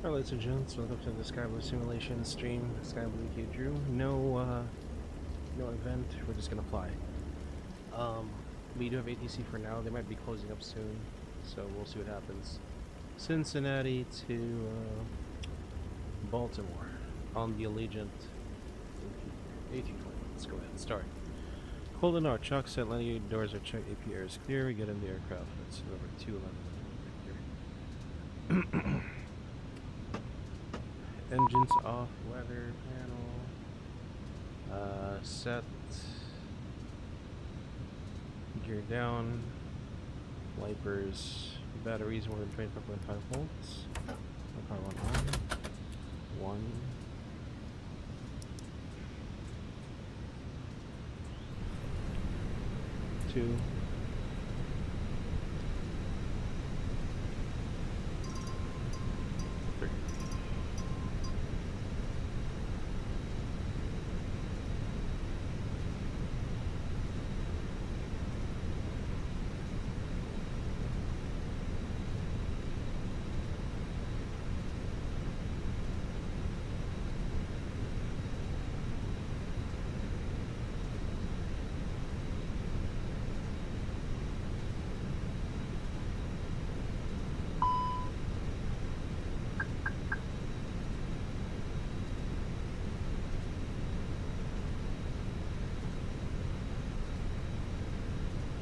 Alright, ladies and gents, welcome to the Skyblue Simulation stream. Skyblue K Drew. No event. We're just gonna fly. We do have ATC for now. They might be closing up soon, so we'll see what happens. Cincinnati to Baltimore on the Allegiant A320. Let's go ahead and start. Holding our chuck set. Landing doors are checked. AP air is clear. We get in the aircraft. That's number 211. Engines off, weather panel set, gear down, wipers, batteries more than 25.5 volts, power on, 2,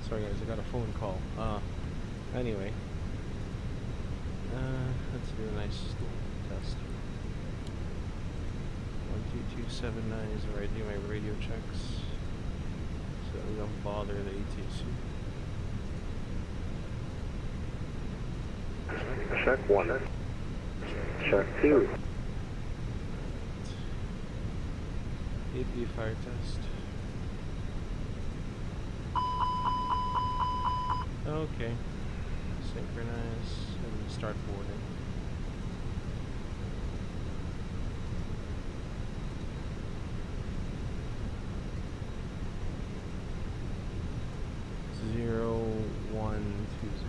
Sorry guys, I got a phone call. Anyway. Let's do a nice test. 12279 is where I do my radio checks. So we don't bother the ATC. Check 1. Check 2. AP fire test. Okay, synchronize and start boarding. Zero, 1, 2, 0.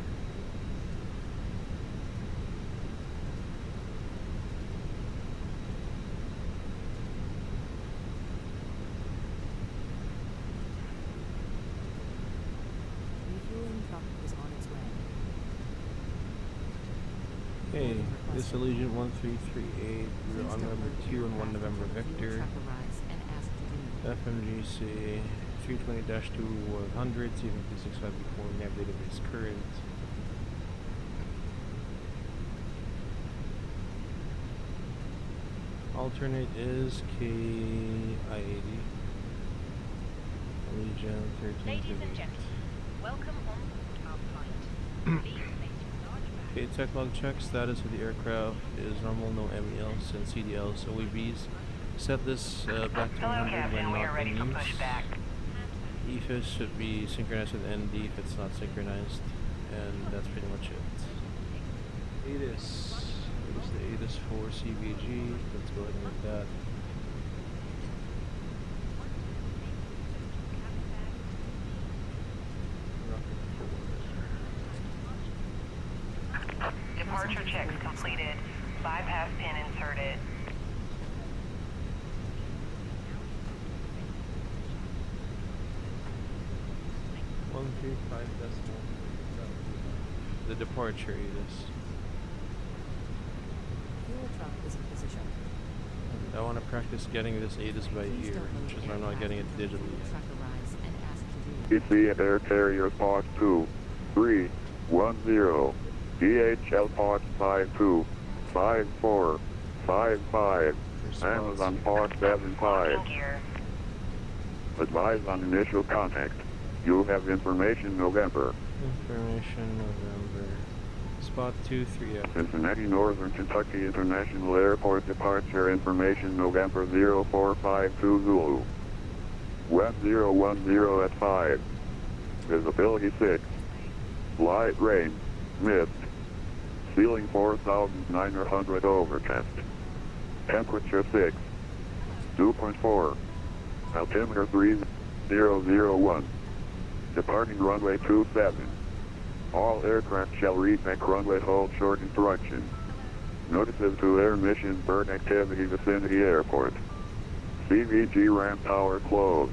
Okay, this Allegiant 1338, we're on November 2 and 1 November Victor, FMGC 320-2100, C5654, nav database current. Alternate is KI80, Allegiant 1338. Ladies and gentlemen, welcome on our flight. Please place your large bag. Okay, tech log check. Status of the aircraft is normal, no MELs and CDLs, OEBs. Set this back to 100 when not in use. EFIS should be synchronized with ND if it's not synchronized, and that's pretty much it. ATIS. Here's the ATIS for CVG. Let's go ahead and make that. Departure checks completed. Bypass pin inserted. One, 3, 5 decimal. The departure ATIS. Fuel truck is in position. And I want to practice getting this ATIS by ear, which is why I'm not getting it digitally yet. PC and air carrier pod 2310. DHL pod 525455. Amazon pod 75. Advise on initial contact. You'll have information November. Information November. Spot 23F. Cincinnati Northern Kentucky International Airport departure information November 0452 Zulu. West 010 at 5. Visibility 6. Light rain. Mist. Ceiling 4,900 overcast. Temperature 6. 2.4. Altimeter 3001. Departing runway 27. All aircraft shall remake runway hold short instructions. Notices to air mission bird activity vicinity airport. CVG ramp tower closed.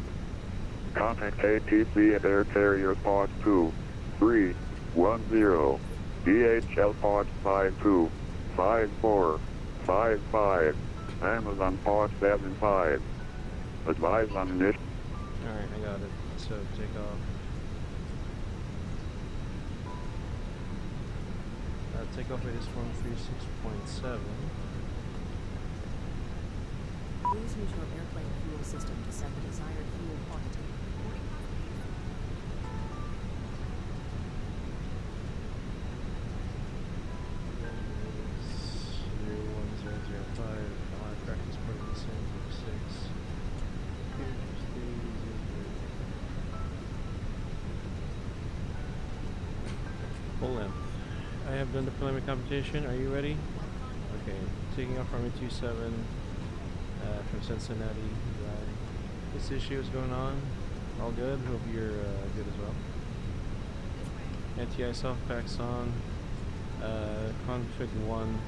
Contact ATC at air carrier pod 2310. DHL pod 525455. Amazon pod 75. Advise on initial. Alright, I got it. So take off. Takeoff rate is 136.7. Please use your airplane fuel system to set the desired fuel quantity. Practice part of the same 6. Full length. I have done the preliminary computation. Are you ready? Okay. Taking off from 27 from Cincinnati. This issue is going on. All good. Hope you're good as well. Anti-I soft packs on. Config 1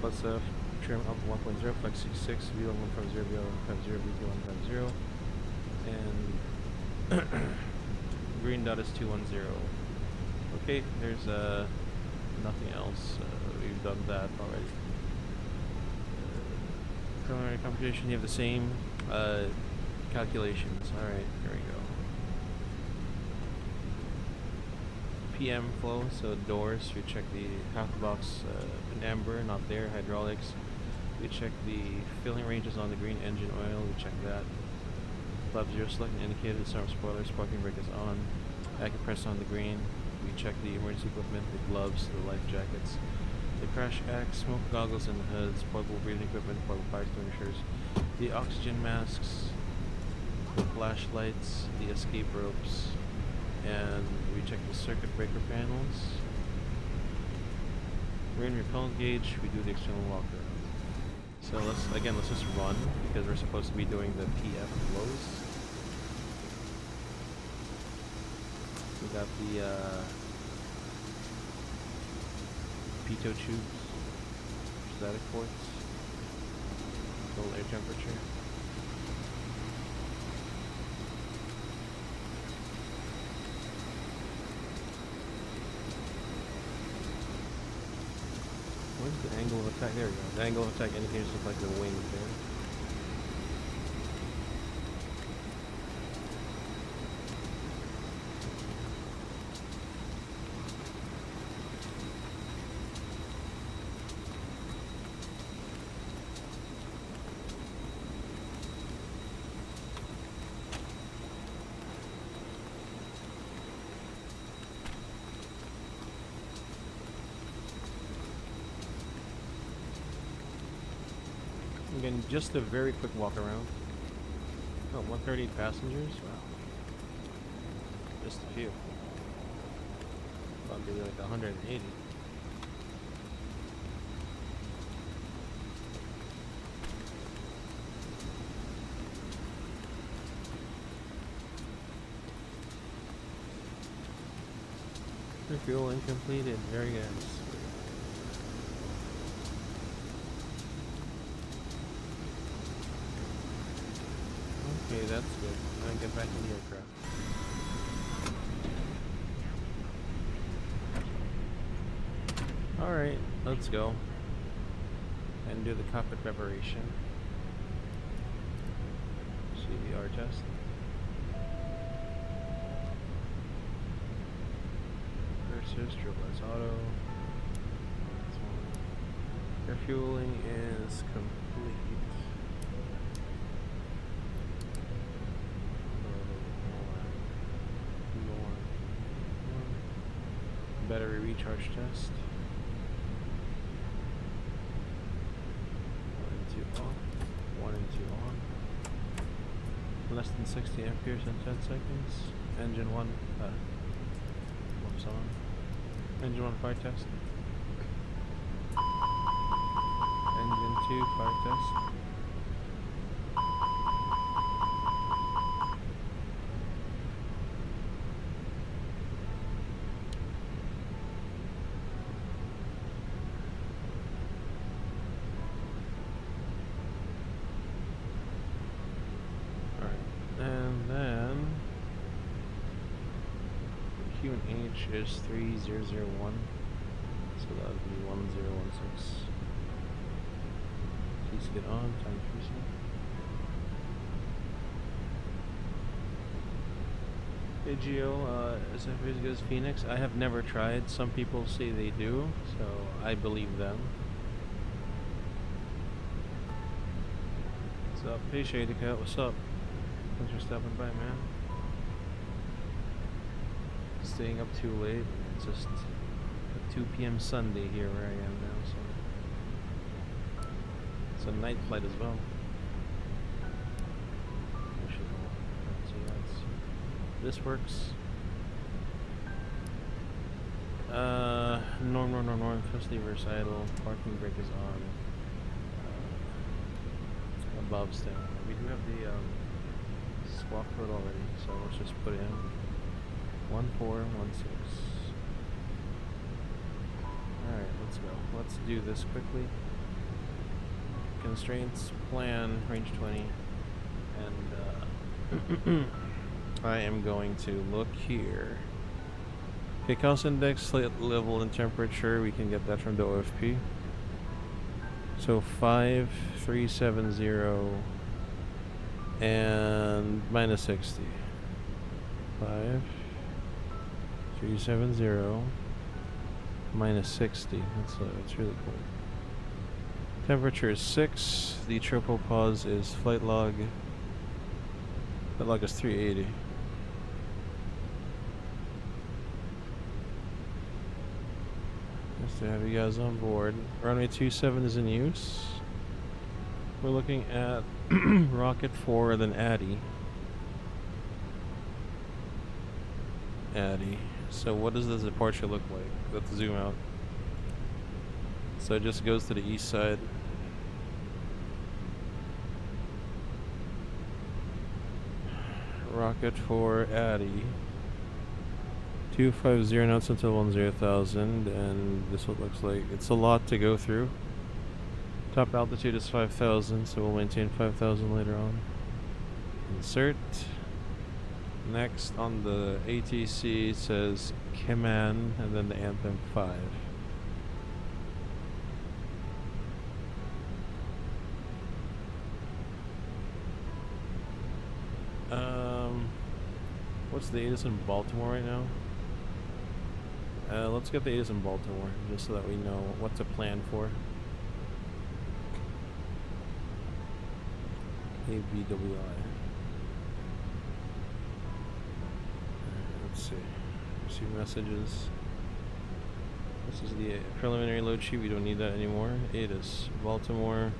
plus F. Trim up 1.0, flex 66, V1 150, V1 150, V2 150, and green dot is 210. Okay, there's nothing else. We've done that already. Preliminary computation, you have the same calculations. Alright, here we go. PM flow, so doors, we check the half box in amber, not there, hydraulics. We check the filling ranges on the green engine oil, we check that. Flap 0 selected indicated, summer spoilers, parking brake is on. Acupress on the green. We check the emergency equipment, the gloves, the life jackets, the crash axe, smoke goggles and hoods, portable breathing equipment, portable fire extinguishers, the oxygen masks, the flashlights, the escape ropes, and we check the circuit breaker panels. Rain repellent gauge, we do the external walker. So let's just run because we're supposed to be doing the PF flows. We got the pitot tubes, static ports, total air temperature. Where's the angle of attack? There we go. The angle of attack indicators look like the wings there. Again, just a very quick walk around. Oh, 138 passengers? Wow. Just a few. Probably like 180. Refuel incompleted. Very good. Okay, that's good. Now get back in the aircraft. Alright, let's go. And do the cockpit preparation. CVR test. Versus turbulence auto. Refueling is complete. Battery recharge test. 1 and 2 off. 1 and 2 on. Less than 60 amperes in 10 seconds. Engine 1 whoops on. Engine 1 fire test. Engine 2 fire test. And then Q and H is 3001. So that would be 1016. Please get on, time cruising. Hey Geo, is that as good as Phoenix? I have never tried. Some people say they do, so I believe them. What's up? Hey Shady Cat, what's up? Thanks for stopping by, man. Staying up too late. It's just a 2 p.m. Sunday here where I am now, so it's a night flight as well. This works. Norm, first lever idle, parking brake is on. Above still. We do have the swap code already, so let's just put it in 1416. Alright, let's go. Let's do this quickly. Constraints, plan, range 20, and I am going to look here. Okay, cost index, slate level, and temperature. We can get that from the OFP. So 5370 and minus 60. 5370 minus 60. That's really cool. Temperature is 6. The tropopause is flight log. Flight log is 380. Nice to have you guys on board. Runway 27 is in use. We're looking at rocket 4, then Addy. So what does this departure look like? Let's zoom out. So it just goes to the east side. Rocket 4, Addy. 250 knots until 10,000, and this is what it looks like. It's a lot to go through. Top altitude is 5,000, so we'll maintain 5,000 later on. Insert. Next on the ATC it says Keman, and then the Anthem 5. What's the ATIS in Baltimore right now? Let's get the ATIS in Baltimore, just so that we know what to plan for. KBWI. Let's see. Receive messages. This is the preliminary load sheet. We don't need that anymore. ATIS Baltimore.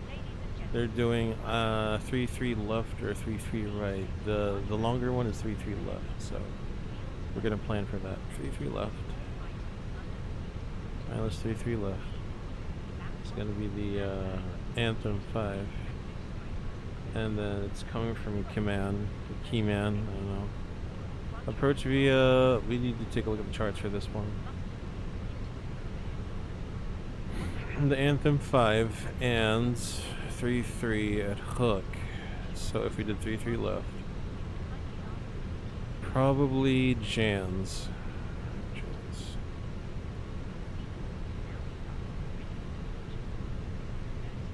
They're doing 3-3 left or 3-3 right. The longer one is 3-3 left, so we're gonna plan for that. 3-3 left. Minus 3-3 left. It's gonna be the Anthem 5, and then it's coming from Keyman. I don't know. Approach via. We need to take a look at the charts for this one. The Anthem 5 and 3-3 at hook. So if we did 3-3 left, probably Jans.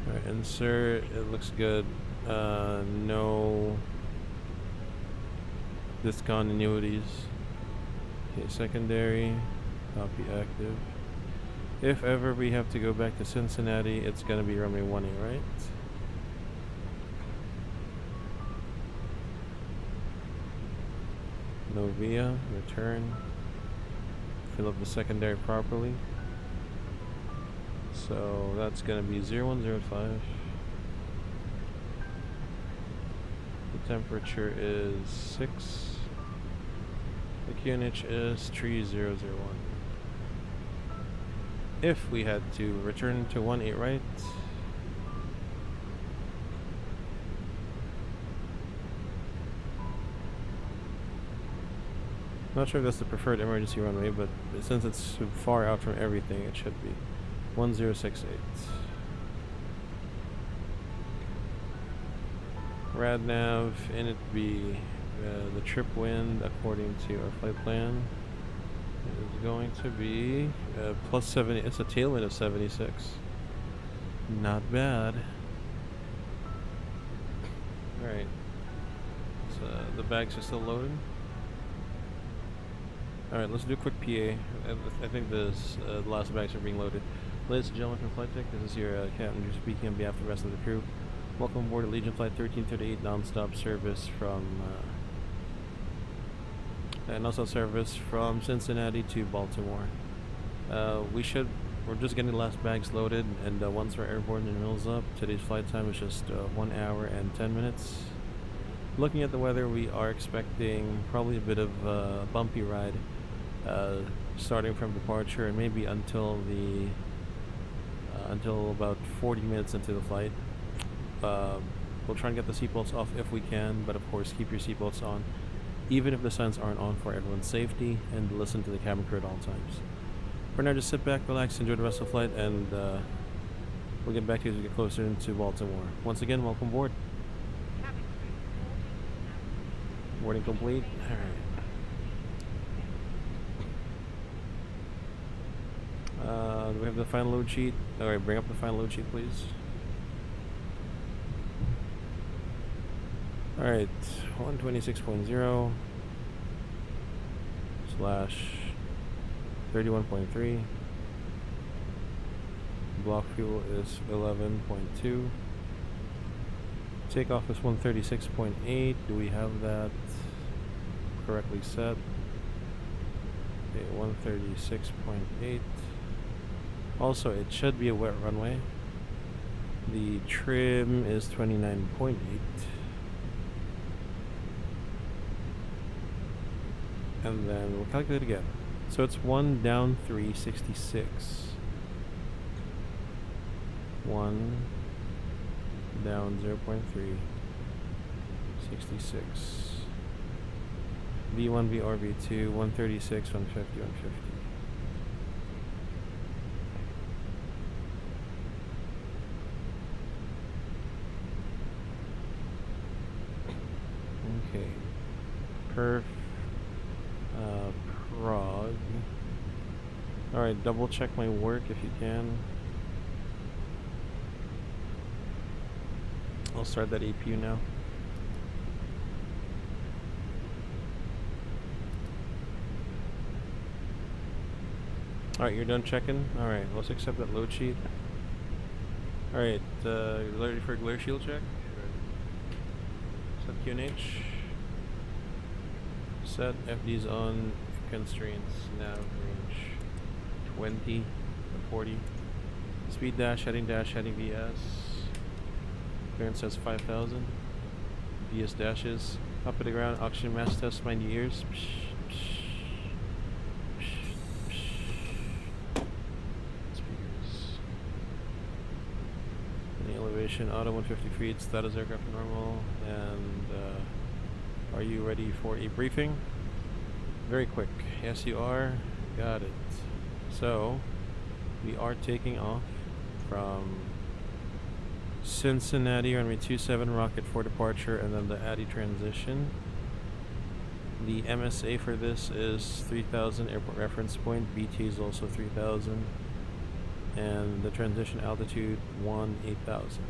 Alright, insert. It looks good. No discontinuities. Okay, secondary. Copy active. If ever we have to go back to Cincinnati, it's gonna be runway 18, right? Novia, return. Fill up the secondary properly. So that's gonna be 0105. The temperature is 6. The QNH is 3001. If we had to return to 18 right, not sure if that's the preferred emergency runway, but since it's far out from everything, it should be 1068. RadNav, init B, The trip wind, according to our flight plan, is going to be plus 70. It's a tailwind of 76. Not bad. Alright. So the bags are still loading. Alright, let's do a quick PA. I think the last bags are being loaded. Ladies and gentlemen from Flight Tech, this is your captain who's speaking on behalf of the rest of the crew. Welcome aboard Allegiant Flight 1338 non-stop service from Cincinnati to Baltimore. We're just getting the last bags loaded, and once we're airborne and wheels up, today's flight time is just 1 hour and 10 minutes. Looking at the weather, we are expecting probably a bit of a bumpy ride, starting from departure and maybe until about 40 minutes into the flight. We'll try and get the seatbelts off if we can, but of course keep your seatbelts on, even if the signs aren't on, for everyone's safety, and listen to the cabin crew at all times. For now, just sit back, relax, enjoy the rest of the flight, and we'll get back to you as we get closer into Baltimore. Once again, welcome aboard. Boarding complete. Alright. Do we have the final load sheet? Alright, bring up the final load sheet, please. Alright, 126.0 / 31.3. Block fuel is 11.2. Takeoff is 136.8. Do we have that correctly set? Okay, 136.8. Also, it should be a wet runway. The trim is 29.8. And then we'll calculate again. So it's 1 down 3, 66. 1 down 0.3, 66. V1, VR, V2, 136, 150, 150. Okay. Perf. Prague. Alright, double check my work if you can. I'll start that APU now. Alright, you're done checking? Alright, let's accept that load sheet. Alright, ready for a glare shield check? Set QNH. Set FD's on, constraints, nav range 20 to 40. Speed dash, heading VS. Clearance says 5,000. VS dashes. Up to the ground, oxygen mask test, mind your ears. Speakers. Any elevation, auto 150 feet, status aircraft normal, and are you ready for a briefing? Very quick. Yes, you are. Got it. So, we are taking off from Cincinnati, runway 27, rocket for departure, and then the ADI transition. The MSA for this is 3,000 airport reference point. BT is also 3,000. And the transition altitude 8,000.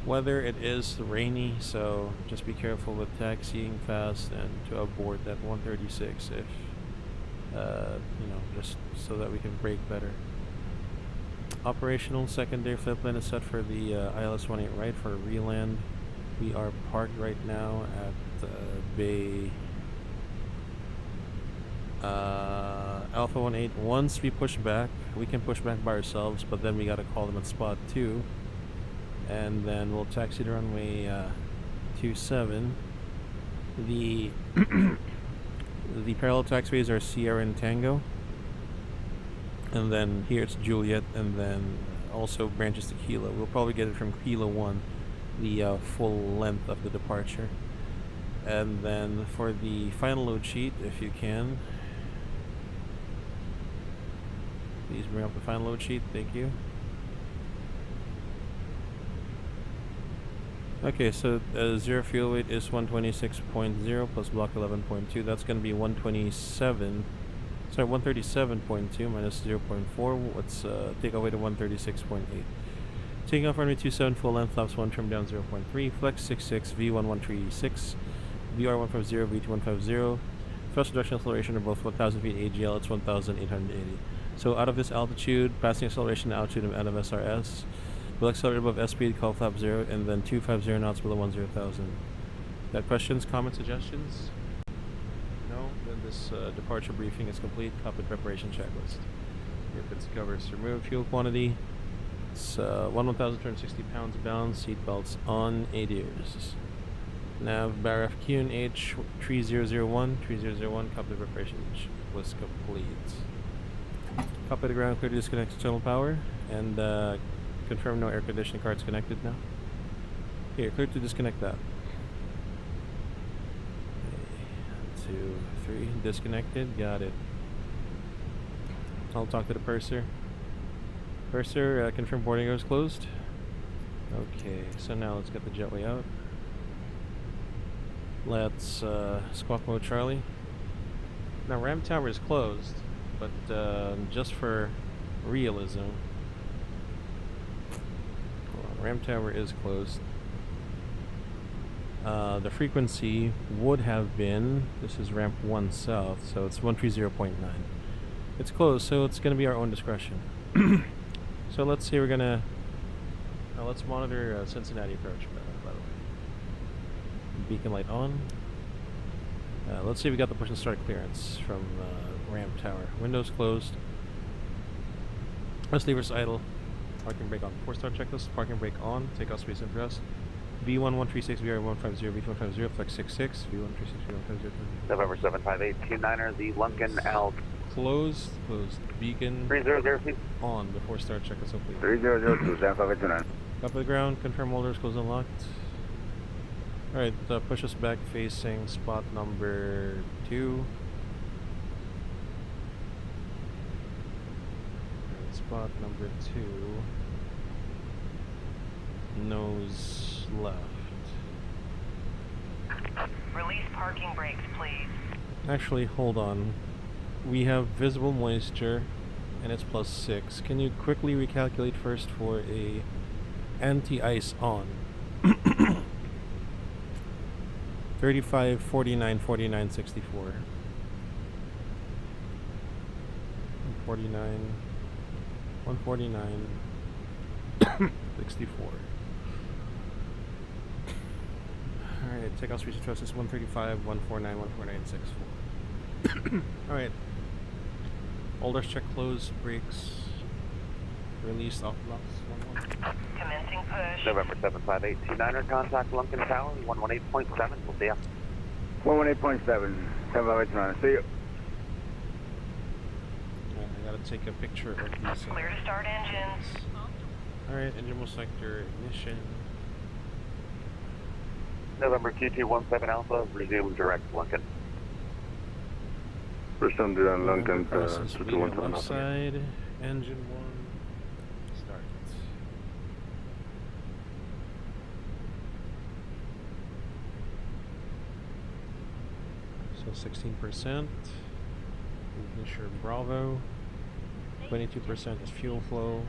Weather, it is rainy, so just be careful with taxiing fast and to abort that 136 if just so that we can brake better. Operational secondary flight plan is set for the ILS-18 right for a reland. We are parked right now at Bay Alpha 18. Once we push back, we can push back by ourselves, but then we gotta call them at spot 2. And then we'll taxi to runway 27. The the parallel taxiways are Sierra and Tango, and then here it's Juliet, and then also branches to Kilo. We'll probably get it from Kilo 1, the full length of the departure. And then for the final load sheet, if you can, please bring up the final load sheet. Thank you. Okay, so zero fuel weight is 126.0 plus block 11.2. That's going to be 127. Sorry, 137.2 minus 0.4. Let's take away to 136.8. Taking off runway 27, full length, flaps 1, trim down 0.3, flex 66, V1136, VR150, V2150. Thrust reduction acceleration are both 1,000 feet AGL, it's 1,880. So out of this altitude, passing acceleration and altitude out of SRS, we'll accelerate above S speed, call flap 0, and then 250 knots below 10,000. Got questions, comments, suggestions? No? Then this departure briefing is complete. Cockpit preparation checklist. Airpits covers removed. Fuel quantity. It's 1,260 pounds of balance. Seat belts on. ADIRS. Nav BARF QNH 3001. 3001. Cockpit preparation checklist complete. Cockpit to ground clear to disconnect external power. And confirm no air conditioning cards connected now. Here, clear to disconnect that. 2, 3, disconnected, got it. I'll talk to the purser. Purser, confirm boarding door is closed. Okay, so now let's get the jetway out. Let's squawk mode Charlie. Now ram tower is closed, but just for realism, hold on, ram tower is closed. The frequency would have been, this is ramp 1 south, so it's 130.9. It's closed, so it's going to be our own discretion. So let's see, we're going to, let's monitor Cincinnati approach, by the way. Beacon light on. Let's see if we got the push and start clearance from ramp tower. Windows closed. Let's levers idle. Parking brake on. 4-star checklist. Parking brake on. Take off space and thrust. V1136, VR150, V250, flex 66, V136, V150. November 75829er, the Lunken L. Closed. Beacon 300 on before start checklist complete. 3002, 7529. Up the ground, confirm holders closed and locked. Alright, push us back facing spot number 2. Alright, spot number 2. Nose left. Release parking brakes, please. Actually, hold on. We have visible moisture and it's +6. Can you quickly recalculate first for a anti-ice on? 35, 49, 49, 64. 149, 149, 64. Alright, take off speed to trust is 135, 149, 149, 64. Alright. Holders check closed, brakes released, off blocks, 11. Commencing push. November 75829er, contact Lunken Tower, 118.7, we'll see ya. 118.7, 7529, see you. Alright, I gotta take a picture of these. Clear to start engines. Alright, engine sector ignition. November 2217 Alpha, resume direct Lunken. Responded on Lunken, Process medium 2217 left side, engine 1, start. So 16%, ignition Bravo, 22% is fuel flow.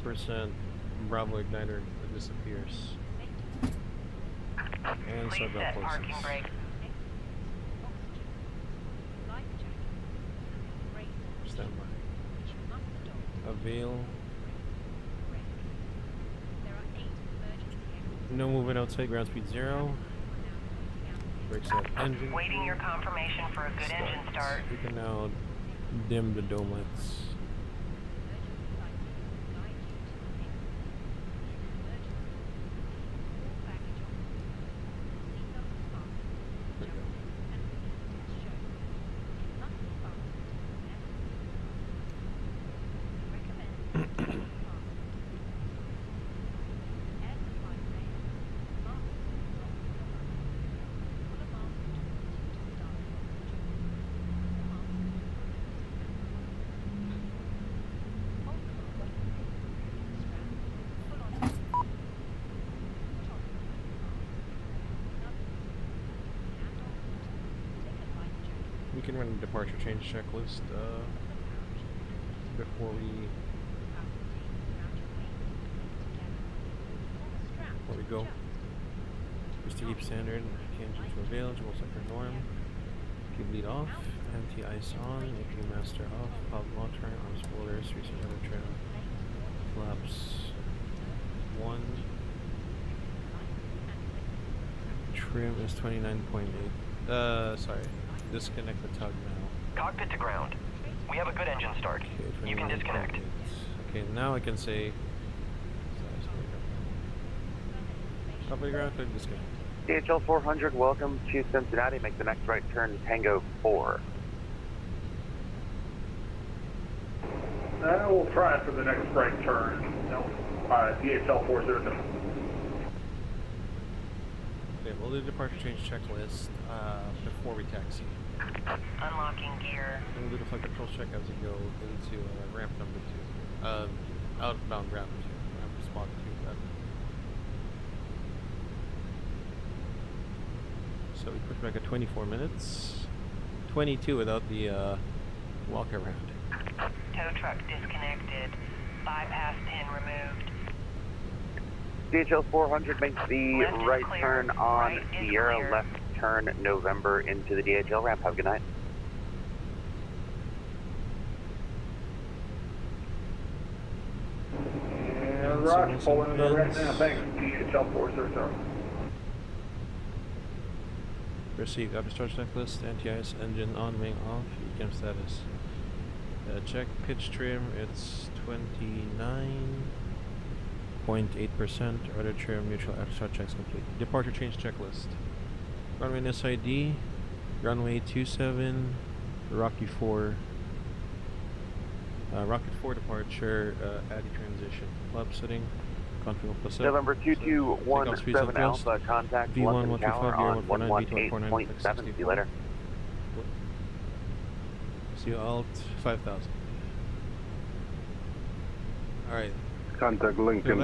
%, Bravo igniter disappears. And Please set parking closes. brake. Stand by. Avail. No movement outside, ground speed 0. Brakes up, engine. Waiting your confirmation for a good engine start. We can now dim the dome lights. departure change checklist before we go. Just to keep standard, engine to avail, jewel sector norm. Keep lead off, anti-ice on, AP master off, pop launcher, arms spoilers, reset rudder trim, flaps 1. Trim is 29.8. Sorry. Disconnect the tug now. Cockpit to ground. We have a good engine start. Okay, You can disconnect. 29.8. Okay, now I can say. Top of the ground, click disconnect. DHL 400, welcome to Cincinnati. Make the next right turn, Tango 4. We'll try for the next right turn. No, DHL 400. Okay, we'll do the departure change checklist before we taxi. Unlocking gear. And we'll do the flight control check as we go into ramp number 2. Outbound ramp 2. Ramp spot 2. So we push back at 24 minutes. 22 without the walk around. Tow truck disconnected. Bypass pin removed. DHL 400 makes the Left is right clear. turn on Right is Sierra, clear. left turn November into the DHL ramp. Have a good night. And Rock, pulling it over right now. Thanks, DHL 400. Received. After start checklist, anti-ice engine on, wing off, ECAM status. Check pitch trim, it's 29.8%. Rudder trim, neutral after start checks complete. Departure change checklist. Runway SID, runway 27, Rocky 4. Rocket 4 departure, Addy transition. Flap setting, config plus set. November 2217 Alpha, contact V1 London Tower on 118.7. See you later. See you alt 5000. Alright, Contact Lincoln,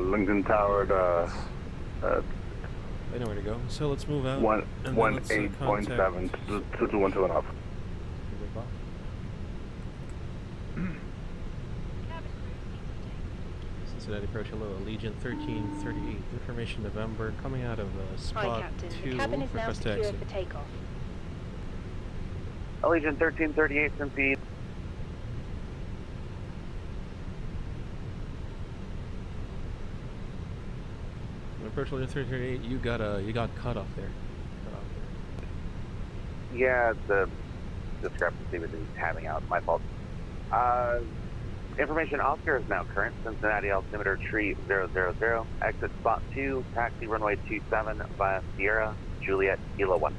Lincoln Tower, I know where to go. So let's move out. and then let's, 18.7, 2212 Cincinnati approach, hello, Allegiant 1338, information November, coming out of spot 2 for first taxi. takeoff. Allegiant 1338, Cincy. Approach Allegiant 1338, you got cut off there. Yeah, the discrepancy was having out. My fault. Information Oscar is now current. Cincinnati altimeter tree 000. Exit spot 2, taxi runway 27 via Sierra, Juliet, Kilo 1.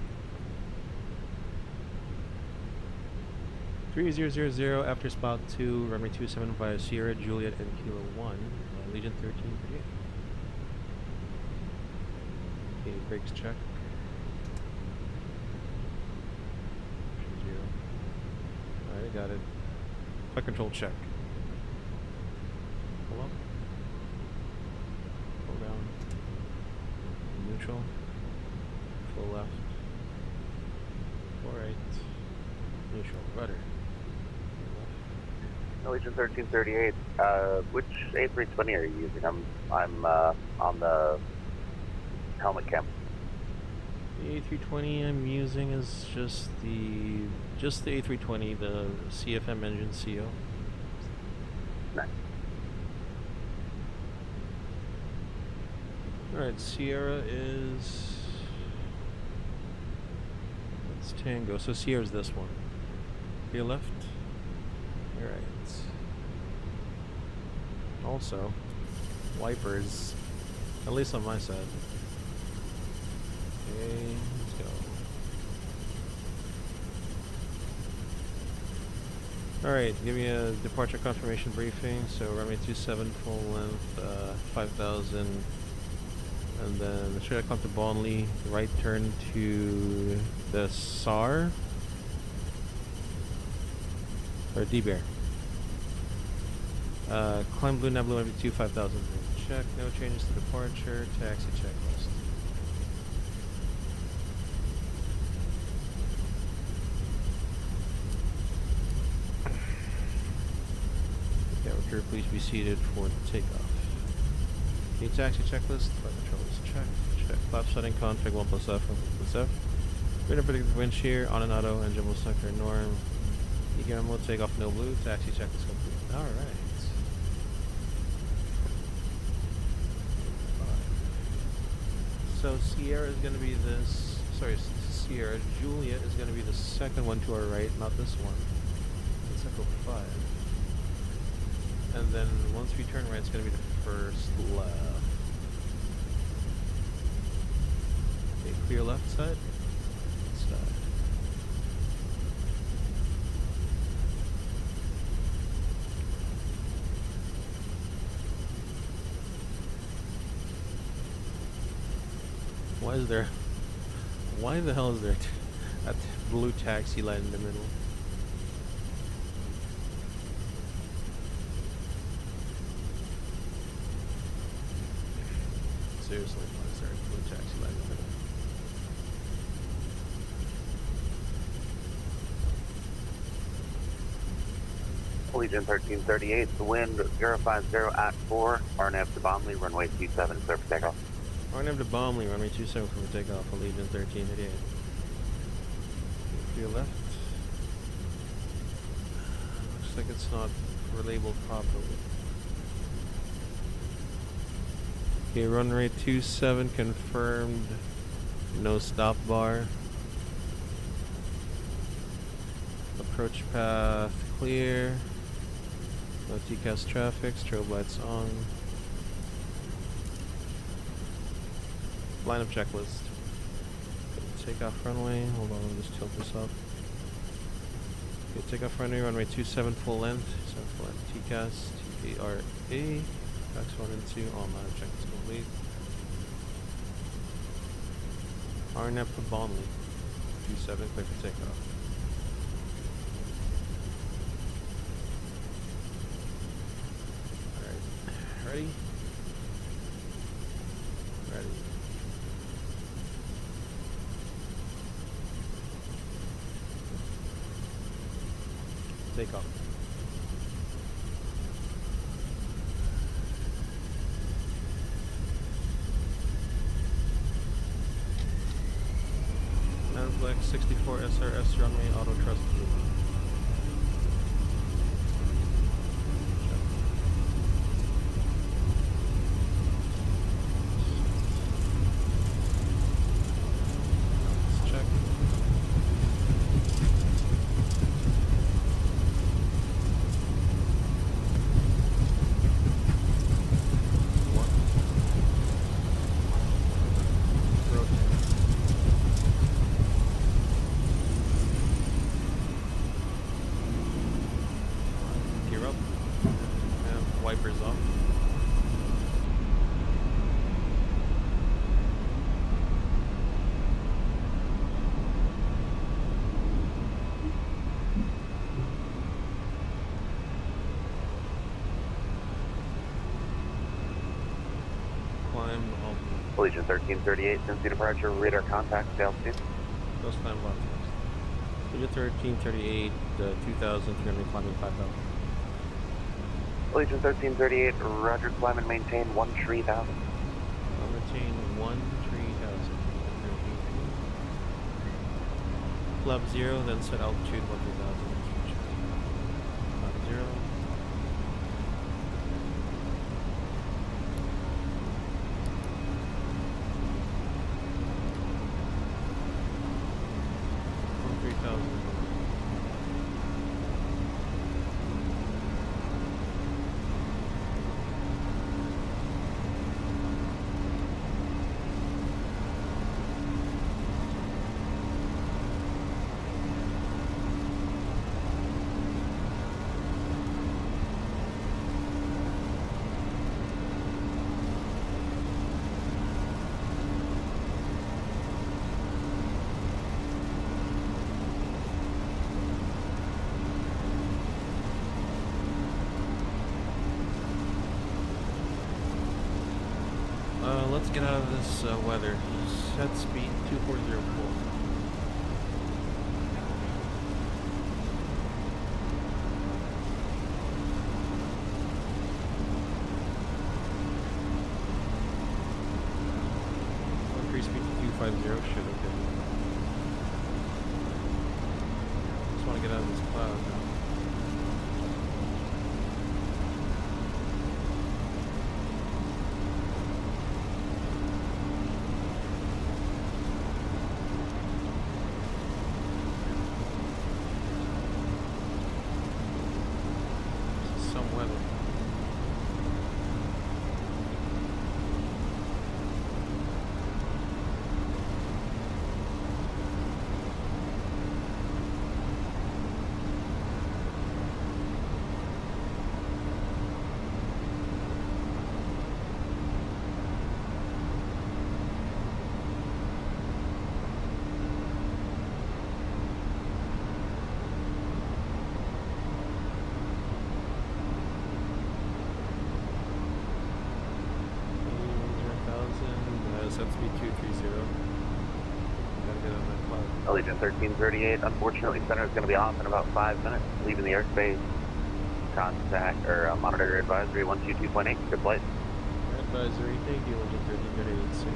3000 after spot 2, runway 27 via Sierra, Juliet, and Kilo 1, Legion 1338. Okay, brakes check. 0. Alright, I got it. Flight control check. Pull up. Pull down. Neutral. Full left. Full right. Neutral. Rudder. Allegiant 1338. Which A320 are you using? I'm on the helmet cam. The A320 I'm using is just the A320, the CFM engine CEO. Nice. Alright, Sierra is... It's Tango, so Sierra's this one. Your left? Alright. Also, wipers, at least on my side. Okay, let's go. Alright, give me a departure confirmation briefing. So runway 27 full length, 5000, and then straight come to Bonnley, right turn to the SAR or D-Bear. Climb Blue Nebula every 5000. Check, no changes to departure, taxi checklist. Departure, please be seated for the takeoff. The taxi checklist, flight control is check. Flap setting, config 1 plus F, 1 plus F. Radar predicted wind shear, on and auto, engine will sector norm. EGM mode, takeoff, no blue, taxi checklist complete. Alright. So Sierra is going to be this, Sierra, Juliet is going to be the second one to our right, not this one. It's Echo 5. And then once we turn right, it's going to be the first left. Okay, clear left side. Side. Why the hell is there a blue taxi light in the middle? Seriously, why is there a blue taxi light in the middle? Allegiant 1338, the wind 050 at 4, RNAV to Bomley, runway 27, clear for takeoff. RNAV to Bomley, runway 27 for takeoff, Allegiant 1338. To your left. Looks like it's not relabeled properly. Okay, runway 27 confirmed. No stop bar. Approach path clear. No TCAS traffic, strobe lights on. Lineup checklist. Takeoff runway. Hold on, let me just tilt this up. Okay, takeoff runway 27 full length. So full length TCAS, TARA. Tracks 1 and 2. All lineup checklist complete. RNAV to Bonley. 27 clear for takeoff. Alright. Ready? Ready. Take off. Manflex 64 SRS runway auto trust blue. Let's check. Gear up. And wipers off. Climb up. Allegiant 1338, Cincy departure, radar contact, sail 2. Let's climb up first. Unit 1338, 2,300 climbing 5,000. Allegiant 1338, roger, climb and maintain 13,000. I'll maintain 13,000. Flap 0, then set altitude 1,000. Flap 0. Let's get out of this weather. Set speed 2404. 050 should okay. Just want to get out of this cloud now. Some weather. That's me 230. Gotta get on that cloud. Allegiant 1338, unfortunately, center is going to be off in about 5 minutes, leaving the airspace. Contact, or monitor advisory 122.8, good flight. Advisory, thank you, Allegiant 1338.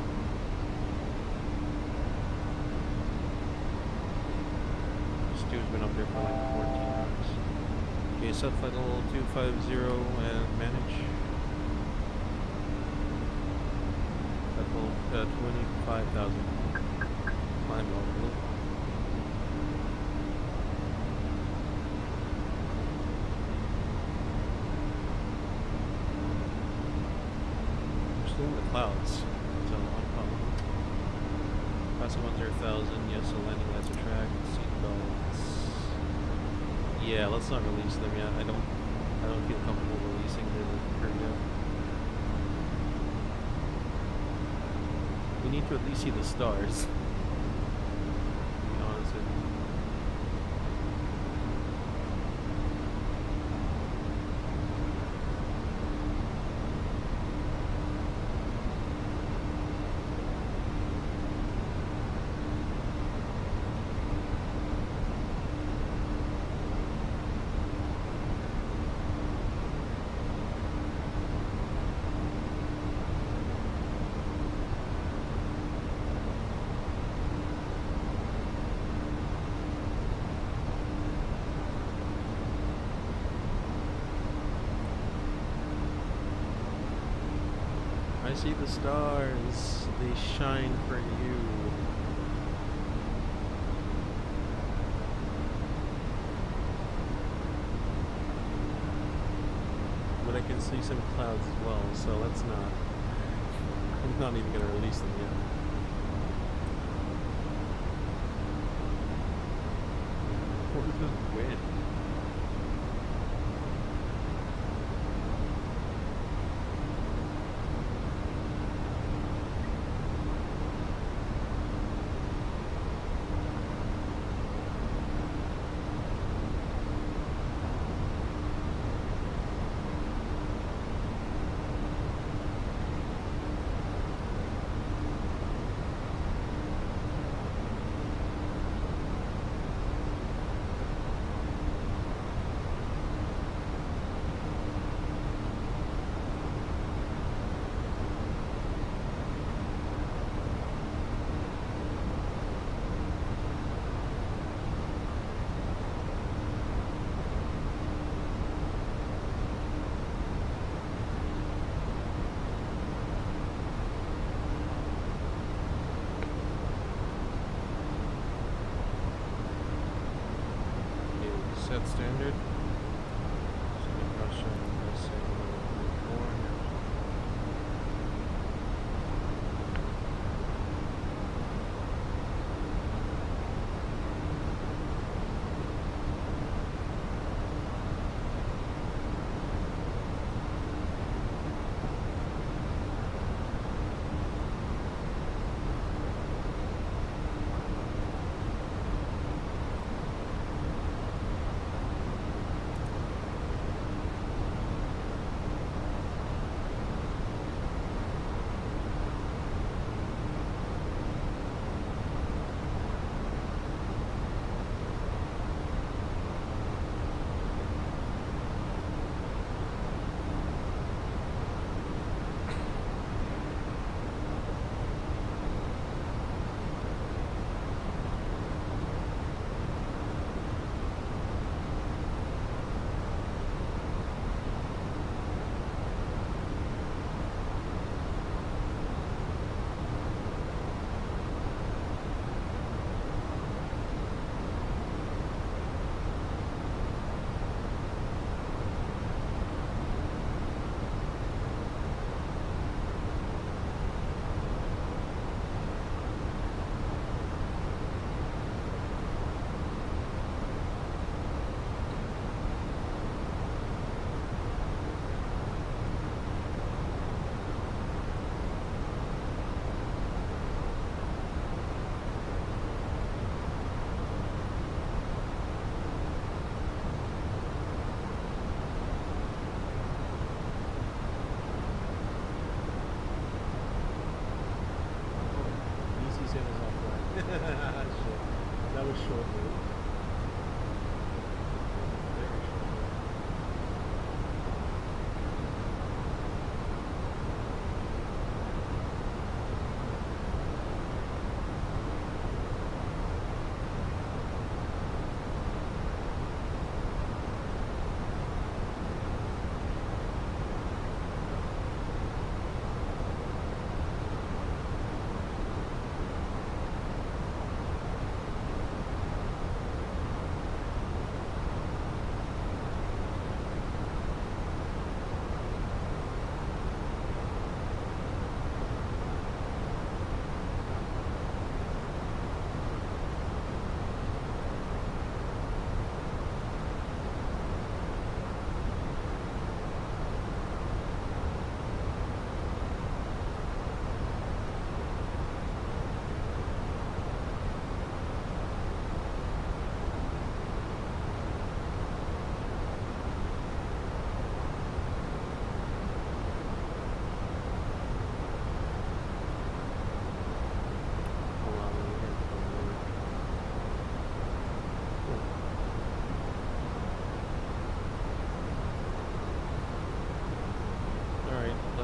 Stu's been up there for like 14 hours. Okay, set flight level 250 and manage. 25,000. Climb over. We're still in the clouds. So no problem. Passing 10,000. Yes, so landing lights are tracked. Seatbelts. Yeah, let's not release them yet. I don't feel comfortable releasing the crew yet. We need to at least see the stars. To be honest with you. I see the stars. They shine for you. But I can see some clouds as well, so let's not. I'm not even gonna release them yet. What is this wind? Set standard.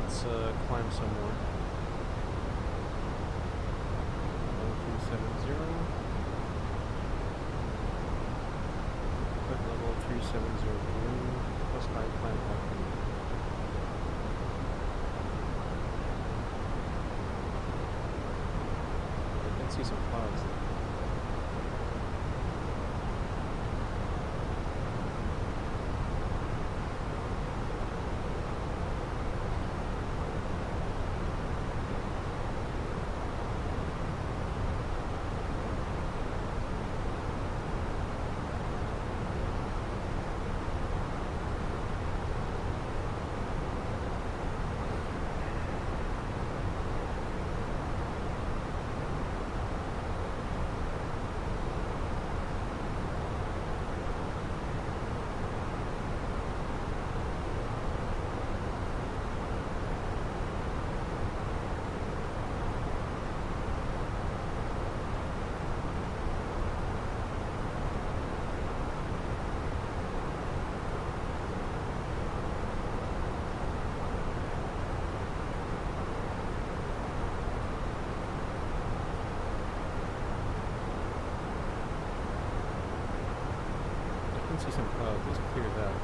let's climb some more. Level 370. Click level 370 plus 5 climb up. I can see some clouds there. See some clouds. Let's clear that.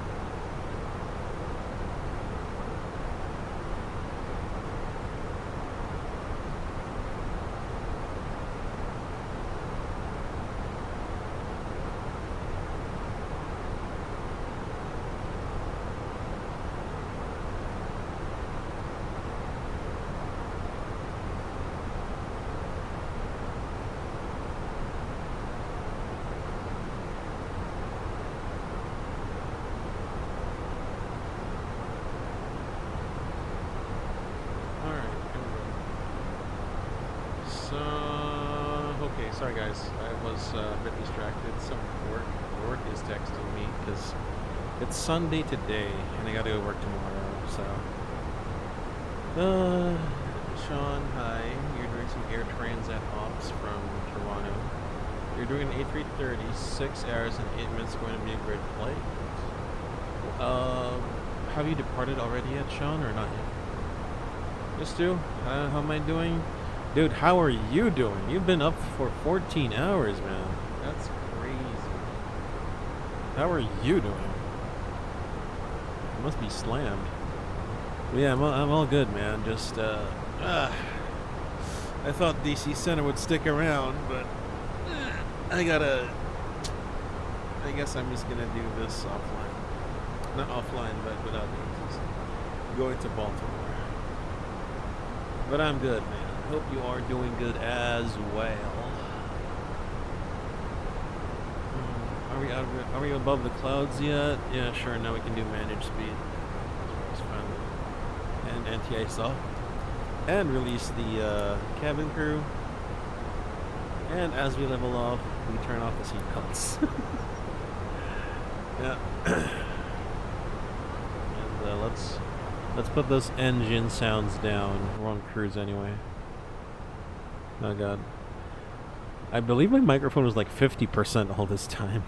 Sorry guys, I was a bit distracted. Some work is texting me because it's Sunday today and I gotta go work tomorrow, so Sean, hi. You're doing some air transat ops from Toronto. You're doing an A330, 6 hours and 8 minutes, going to be a great flight. Have you departed already yet, Sean, or not yet? Just do. How am I doing? Dude, how are you doing? You've been up for 14 hours, man. That's crazy. How are you doing? You must be slammed. But yeah, I'm all good, man. Just, I thought DC Center would stick around, but I guess I'm just gonna do this offline. Not offline, but without the ATC. Going to Baltimore. But I'm good, man. Hope you are doing good as well. Are we above the clouds yet? Yeah, sure. Now we can do managed speed. It's fun. And anti-ice off. And release the cabin crew. And as we level off, we turn off the seat belts. Yeah. And let's put those engine sounds down. We're on cruise anyway. Oh god. I believe my microphone was like 50% all this time.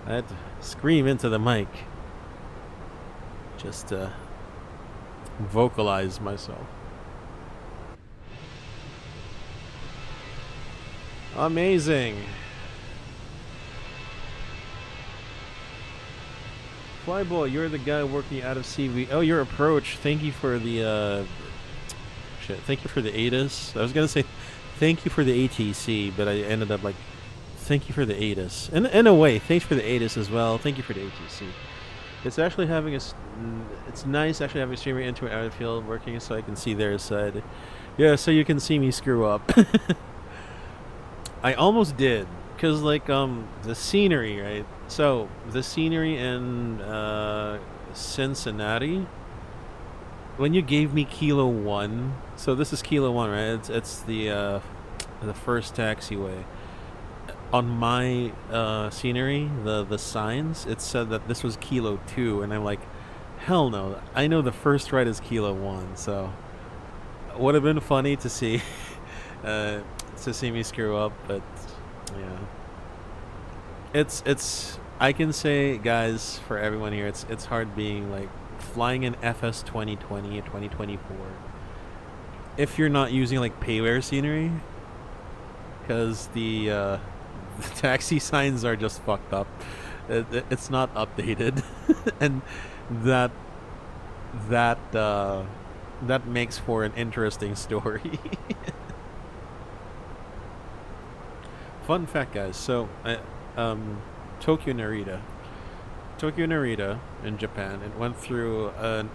I had to scream into the mic. Just to vocalize myself. Amazing. Flyboy, you're the guy working out of CV. Oh, your approach. Thank you for the thank you for the ATIS. I was gonna say thank you for the ATC, but I ended up like thank you for the ATIS. In a way, thanks for the ATIS as well. Thank you for the ATC. It's actually having it's nice actually having a streamer into an out of field working so I can see their side. Yeah, so you can see me screw up. I almost did, cause like the scenery, right? So the scenery in Cincinnati. When you gave me Kilo 1, so this is Kilo 1, right? It's the first taxiway. On my scenery, the signs, it said that this was Kilo 2, and I'm like, hell no! I know the first ride is Kilo 1, so it would have been funny to see me screw up, but yeah, it's I can say, guys, for everyone here, it's hard being like flying an FS2020 and 2024, if you're not using like payware scenery, because the taxi signs are just fucked up. It's not updated, and that makes for an interesting story. Fun fact, guys. So, Tokyo Narita in Japan, it went through a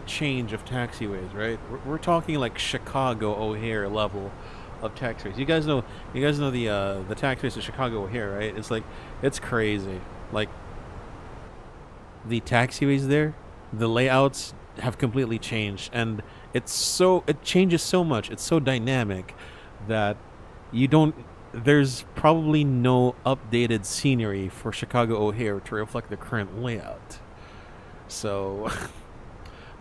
change of taxiways, right? We're talking like Chicago O'Hare level of taxiways. You guys know the taxiways of Chicago O'Hare, right? It's crazy. Like, the taxiways there, the layouts have completely changed, and it changes so much. It's so dynamic that there's probably no updated scenery for Chicago O'Hare to reflect the current layout. So,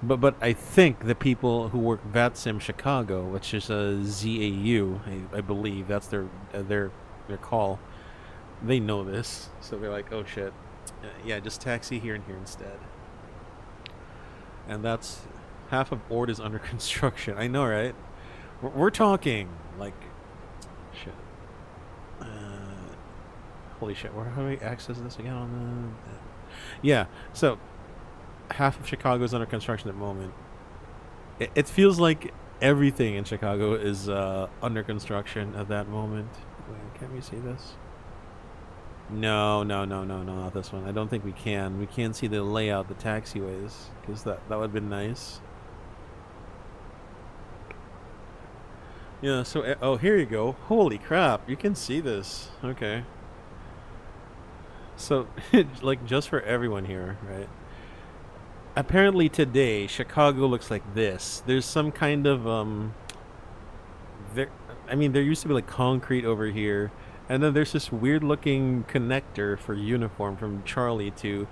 but I think the people who work VATSIM Chicago, which is a ZAU, I believe that's their call, they know this. So they're like, oh shit, yeah, just taxi here and here instead. And that's half of Ord is under construction. I know, right? We're talking like shit. Holy shit! How do we access this again on the? Yeah, so half of Chicago is under construction at the moment. It feels like everything in Chicago is under construction at that moment. Wait, can we see this? No, not this one. I don't think we can. We can't see the layout, the taxiways, because that would have been nice. Yeah, so, oh, here you go. Holy crap, you can see this. Okay. So, like, just for everyone here, right? Apparently today, Chicago looks like this. There's some kind of, there used to be, like, concrete over here. And then there's this weird-looking connector for uniform from Charlie to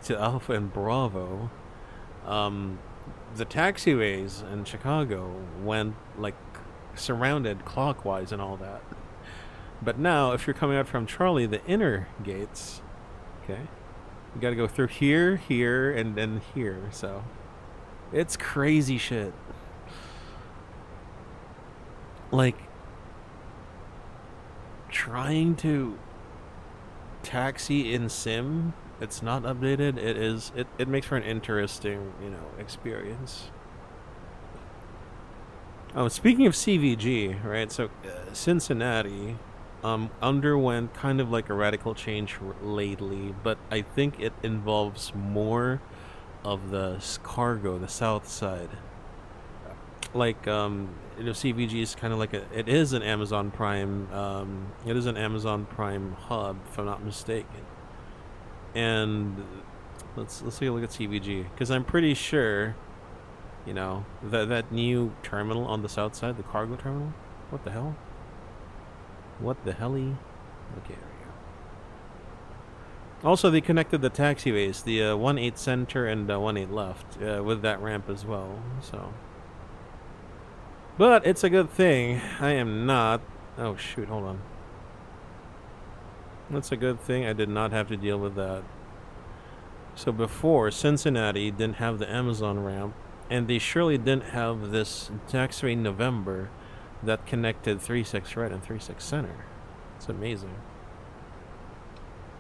Alpha and Bravo. The taxiways in Chicago went, like, surrounded clockwise and all that. But now, if you're coming out from Charlie, the inner gates, okay, you gotta go through here, and then here. So, it's crazy shit. Like, trying to taxi in sim, it's not updated. It makes for an interesting, experience. Oh, speaking of CVG, right? So, Cincinnati underwent kind of like a radical change lately, but I think it involves more of the cargo, the south side. Like, CVG is kind of like it is an Amazon Prime, it is an Amazon Prime hub, if I'm not mistaken. And let's take a look at CVG, because I'm pretty sure, that new terminal on the south side, the cargo terminal. What the hell? What the helly? Okay, there we go. Also, they connected the taxiways, the 1-8 center and 1-8 left, with that ramp as well. So, but it's a good thing I am not. Oh shoot! Hold on. That's a good thing I did not have to deal with that. So before, Cincinnati didn't have the Amazon ramp, and they surely didn't have this taxiway November that connected 3-6 right and 3-6 center. It's amazing.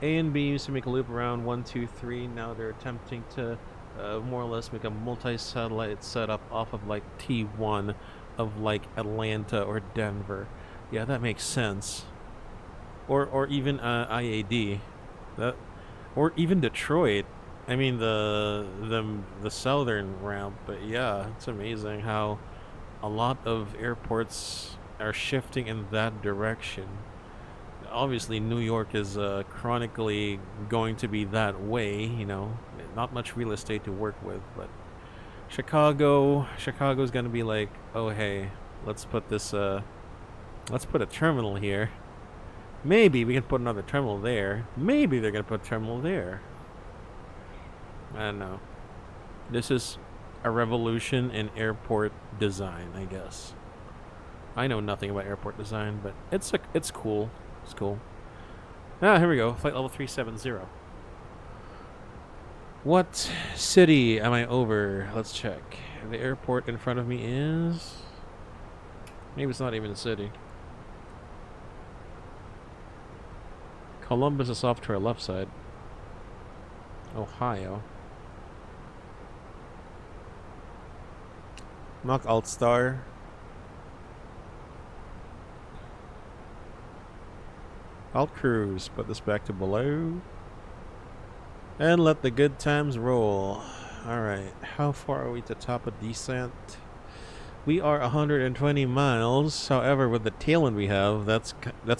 A and B used to make a loop around 1, 2, 3. Now they're attempting to more or less make a multi-satellite setup off of like T1 of like Atlanta or Denver. Yeah, that makes sense. Or even IAD, or even Detroit. I mean the southern ramp. But yeah, it's amazing how a lot of airports are shifting in that direction. Obviously, New York is chronically going to be that way. Not much real estate to work with, but Chicago's gonna be like, oh hey, let's put a terminal here. Maybe we can put another terminal there. Maybe they're gonna put a terminal there. I don't know. This is a revolution in airport design, I guess. I know nothing about airport design, but it's cool. It's cool. Ah, here we go. Flight level 370. What city am I over? Let's check. The airport in front of me is... Maybe it's not even a city. Columbus is off to our left side. Ohio. Knock Alt Star. Alt Cruise. Put this back to below. And let the good times roll. Alright. How far are we to top of descent? We are 120 miles. However, with the tailwind we have, that's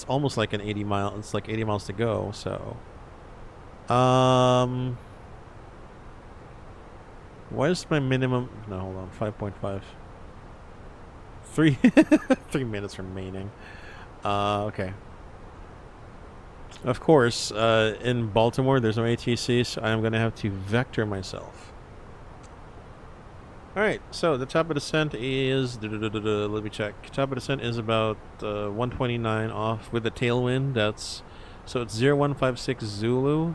almost like an 80 mile. It's like 80 miles to go. So, what is my minimum? No, hold on. 5.5. 3 minutes remaining. Okay. Of course, in Baltimore, there's no ATC, so I'm gonna have to vector myself. Alright, so the top of descent is... let me check. Top of descent is about 129 off with the tailwind. So it's 0156 Zulu,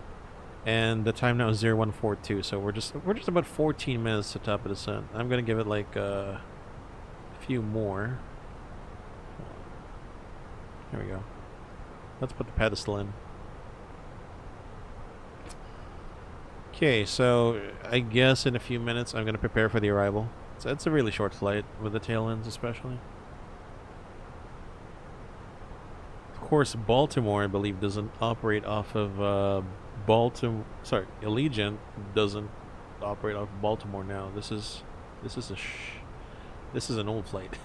and the time now is 0142. So we're just about 14 minutes to top of descent. I'm gonna give it like a few more. There we go. Let's put the pedestal in. Okay, so I guess in a few minutes I'm going to prepare for the arrival. So it's a really short flight with the tail ends especially. Of course, Baltimore, I believe, doesn't operate off of Allegiant doesn't operate off Baltimore now. This is an old flight.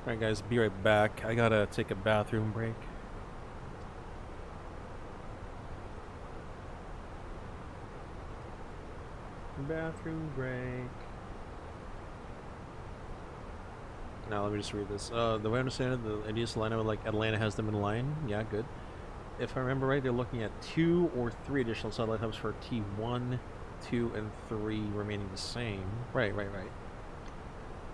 Alright guys, be right back. I gotta take a bathroom break. Bathroom break. Now let me just read this. The way I understand it, the ideas line up like Atlanta has them in line. Yeah, good. If I remember right, they're looking at 2 or 3 additional satellite hubs for T1, 2, and 3 remaining the same. Right.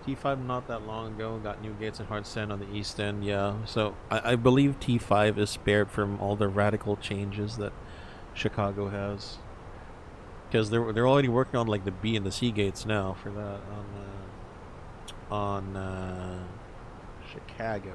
T5 not that long ago got new gates and hard stand on the east end, yeah. So I believe T5 is spared from all the radical changes that Chicago has, because they're already working on like the B and the C gates now for that on Chicago.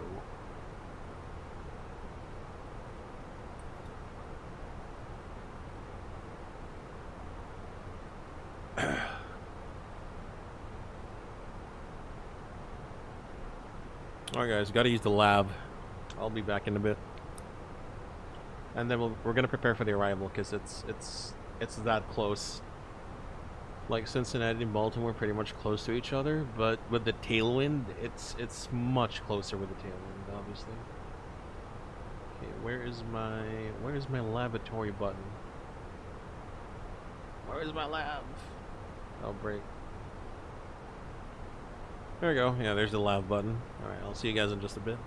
Alright guys, gotta use the lab. I'll be back in a bit. And then we're gonna prepare for the arrival, because it's that close. Like Cincinnati and Baltimore are pretty much close to each other, but with the tailwind, it's much closer with the tailwind, obviously. Okay, where is my laboratory button? Where is my lab? Oh, break. There we go. Yeah, there's the lab button. Alright, I'll see you guys in just a bit.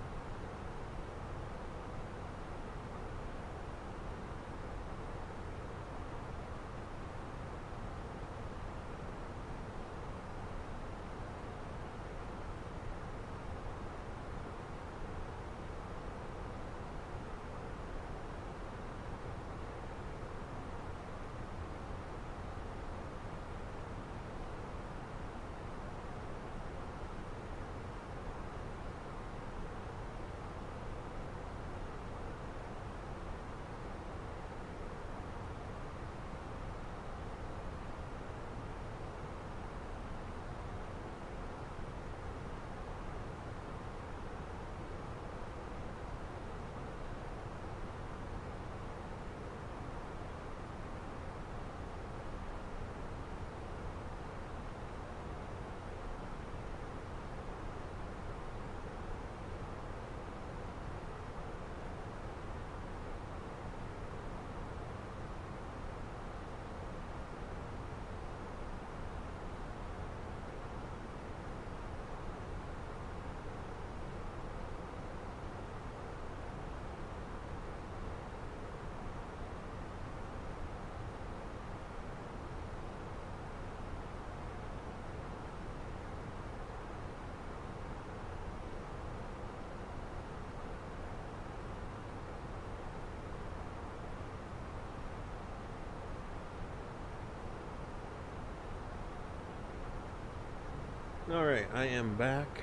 Alright, I am back.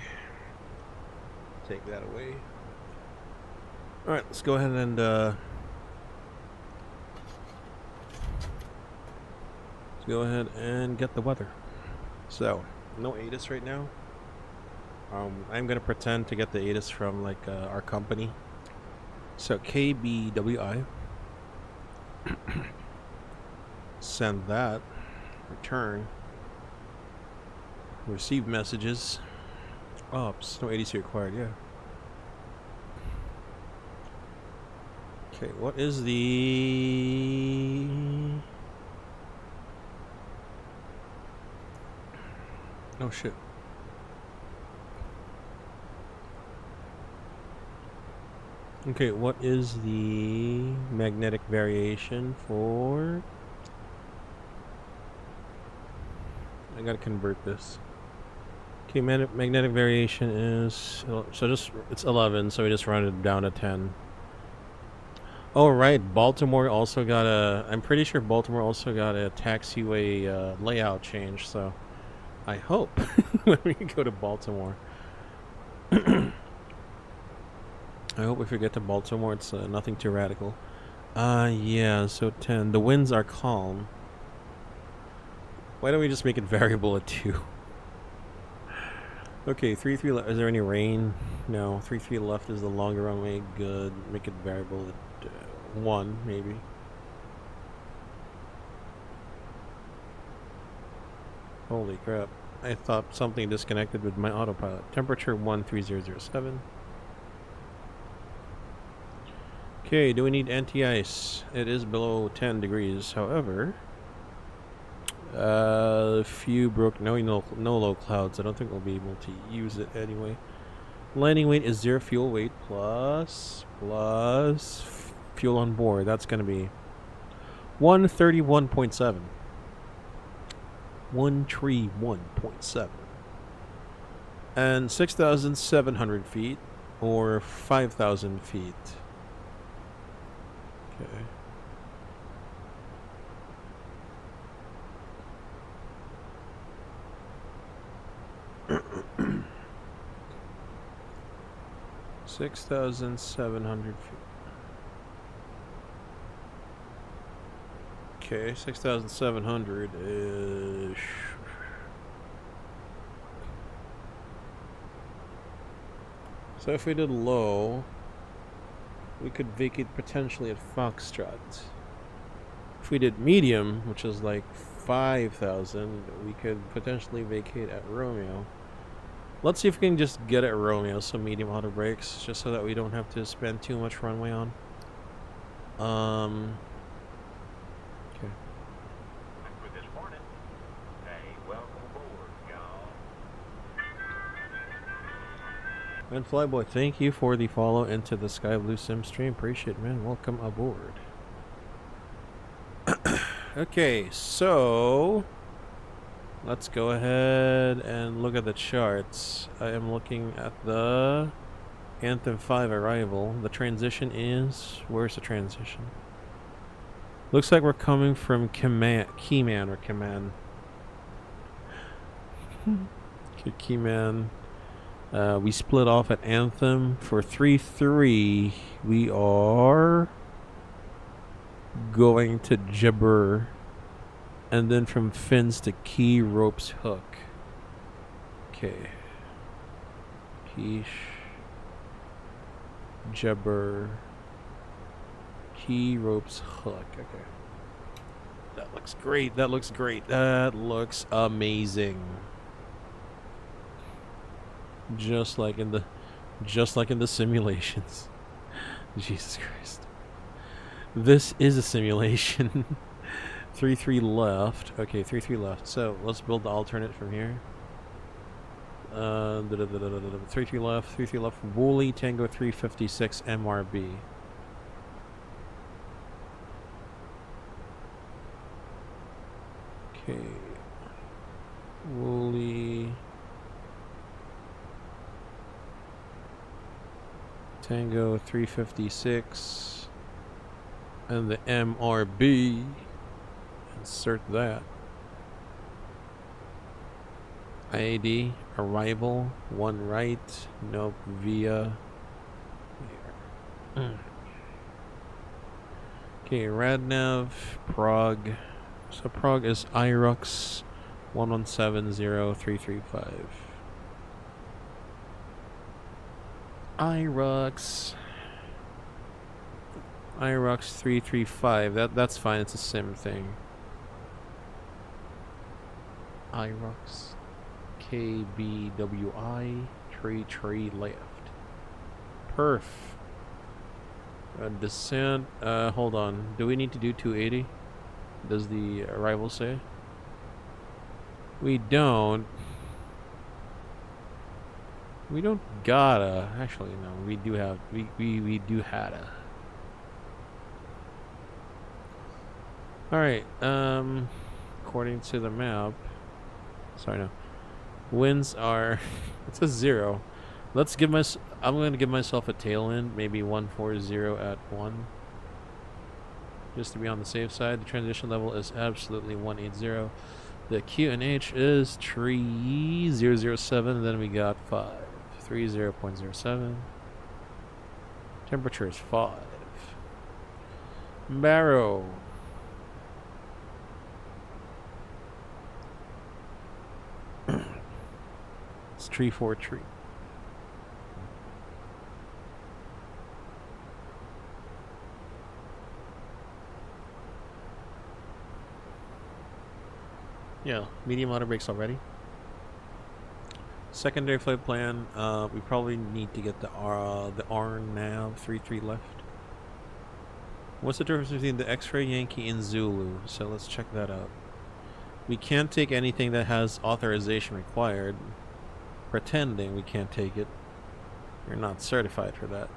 Take that away. Alright, let's go ahead and let's go ahead and get the weather. So, no ATIS right now. I'm gonna pretend to get the ATIS from like our company. So KBWI. Send that. Return. Receive messages. Ops. No ATC required, yeah. Okay, what is the... Oh shit. Okay, what is the magnetic variation for... I gotta convert this. Okay, magnetic variation is... So just... It's 11, so we just run it down to 10. Oh, right. Baltimore also got a... I'm pretty sure Baltimore also got a taxiway layout change, so... I hope when we go to Baltimore. I hope if we get to Baltimore, it's nothing too radical. Yeah, so 10. The winds are calm. Why don't we just make it variable at 2? Okay, 3-3 left. Is there any rain? No. 3-3 left is the longer runway. Good. Make it variable at 1, maybe. Holy crap. I thought something disconnected with my autopilot. Temperature 13007. Okay, do we need anti-ice? It is below 10 degrees. However, few broke. No low clouds. I don't think we'll be able to use it anyway. Landing weight is 0 fuel weight plus fuel on board. That's going to be 131.7. 131.7. And 6,700 feet or 5,000 feet. Okay. $6,700 feet. Okay, 6,700 is... So if we did low, we could vacate potentially at Foxtrot. If we did medium, which is like 5,000, we could potentially vacate at Romeo. Let's see if we can just get at Romeo some medium auto brakes, just so that we don't have to spend too much runway on. Okay. For this morning, hey, welcome aboard, y'all. And Flyboy, thank you for the follow into the Sky Blue Sim stream. Appreciate it, man. Welcome aboard. Okay, so let's go ahead and look at the charts. I am looking at the Anthem 5 arrival. The transition is... Where's the transition? Looks like we're coming from Keyman. Okay, Keyman. We split off at Anthem for 3-3. We are going to Jibber, and then from fins to Key Ropes Hook. Okay. Keish, Jibber, Key Ropes Hook. Okay. That looks great. That looks great. That looks amazing. Just like in the simulations. Jesus Christ. This is a simulation. 3-3 left. Okay, 3-3 left. So let's build the alternate from here. 3-3 left. 3-3 left. Wooly Tango 356 MRB. Okay. Wooly Tango 356. And the MRB, insert that. IAD, arrival, 1 right, nope, via. Okay, Radnav, Prague. So Prague is IRUX 1170-335. IRUX 335. That's fine. It's the same thing. IRUX KBWI tree left. Perf. Descent. Hold on. Do we need to do 280? Does the arrival say? We don't. We don't gotta. Actually, no. We do have. We do hadda. All right. According to the map. Sorry, no. Winds are. It says 0. Let's give I'm gonna give myself a tail end, maybe 140 at 1. Just to be on the safe side. The transition level is absolutely 180. The QNH is 3007, and then we got 530.07. Temperature is 5. Barrow. It's tree 4 tree. Yeah, medium auto brakes already. Secondary flight plan. We probably need to get the RNAV 33 left. What's the difference between the X-ray, Yankee, and Zulu? So let's check that out. We can't take anything that has authorization required. Pretending we can't take it. You're not certified for that.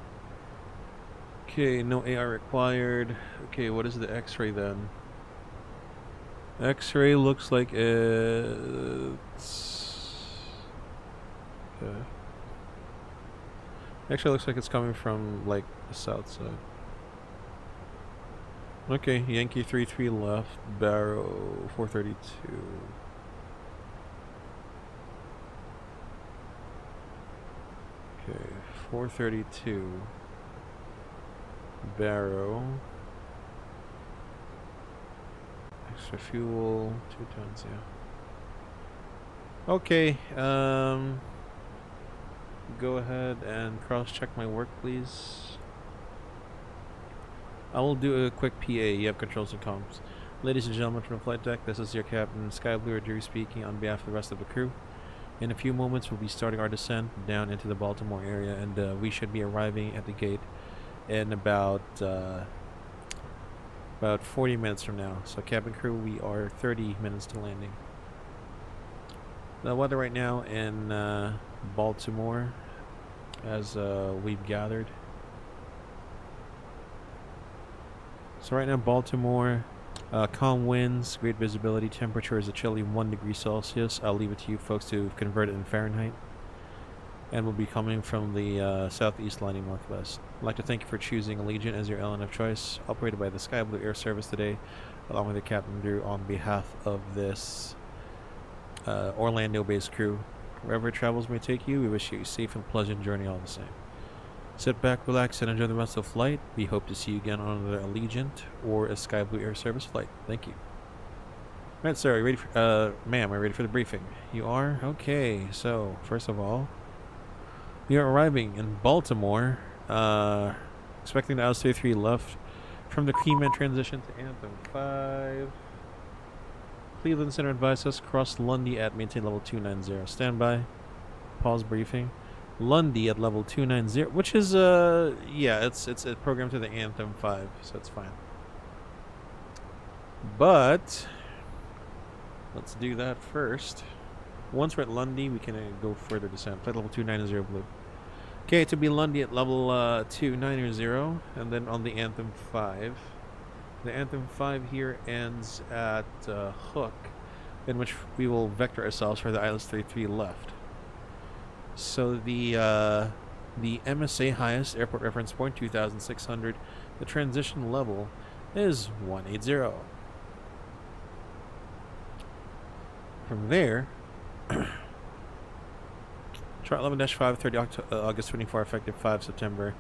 Okay, no AR required. Okay, what is the X-ray then? X-ray looks like it's... Okay. Actually looks like it's coming from like the south side. Okay, Yankee 33 left, Barrow 432. Okay, 432. Barrow. Extra fuel, 2 tons, yeah. Okay, go ahead and cross-check my work, please. I will do a quick PA. You have controls and comms. Ladies and gentlemen from the flight deck, this is your captain, Sky Blue Jerry speaking on behalf of the rest of the crew. In a few moments, we'll be starting our descent down into the Baltimore area, and we should be arriving at the gate in about 40 minutes from now. So cabin crew, we are 30 minutes to landing. The weather right now in Baltimore, as we've gathered. So right now Baltimore, calm winds, great visibility, temperature is a chilly 1 degree Celsius. I'll leave it to you folks to convert it in Fahrenheit. And we'll be coming from the southeast lining northwest. I'd like to thank you for choosing Allegiant as your LNF choice, operated by the Sky Blue Air Service today, along with the Captain Drew on behalf of this Orlando-based crew. Wherever travels may take you, we wish you a safe and pleasant journey all the same. Sit back, relax, and enjoy the rest of the flight. We hope to see you again on another Allegiant or a Sky Blue Air Service flight. Thank you. Alright, sir, are you ready for, ma'am, are you ready for the briefing? You are? Okay, so, first of all, we are arriving in Baltimore, expecting the LS-33 left from the Keyman transition to Anthem 5. Cleveland Center advised us cross Lundy at maintain level 290. Standby. Pause briefing. Lundy at level 290, which is yeah, it's programmed to the Anthem 5, so it's fine. But let's do that first. Once we're at Lundy, we can go further descent. Flight level 290 blue. Okay, to be Lundy at level 290, and then on the Anthem 5. The Anthem 5 here ends at Hook, in which we will vector ourselves for the ILS-33 left. So the MSA highest airport reference point 2,600. The transition level is 180. From there, Chart 11-5, 30 August 24, effective 5 September.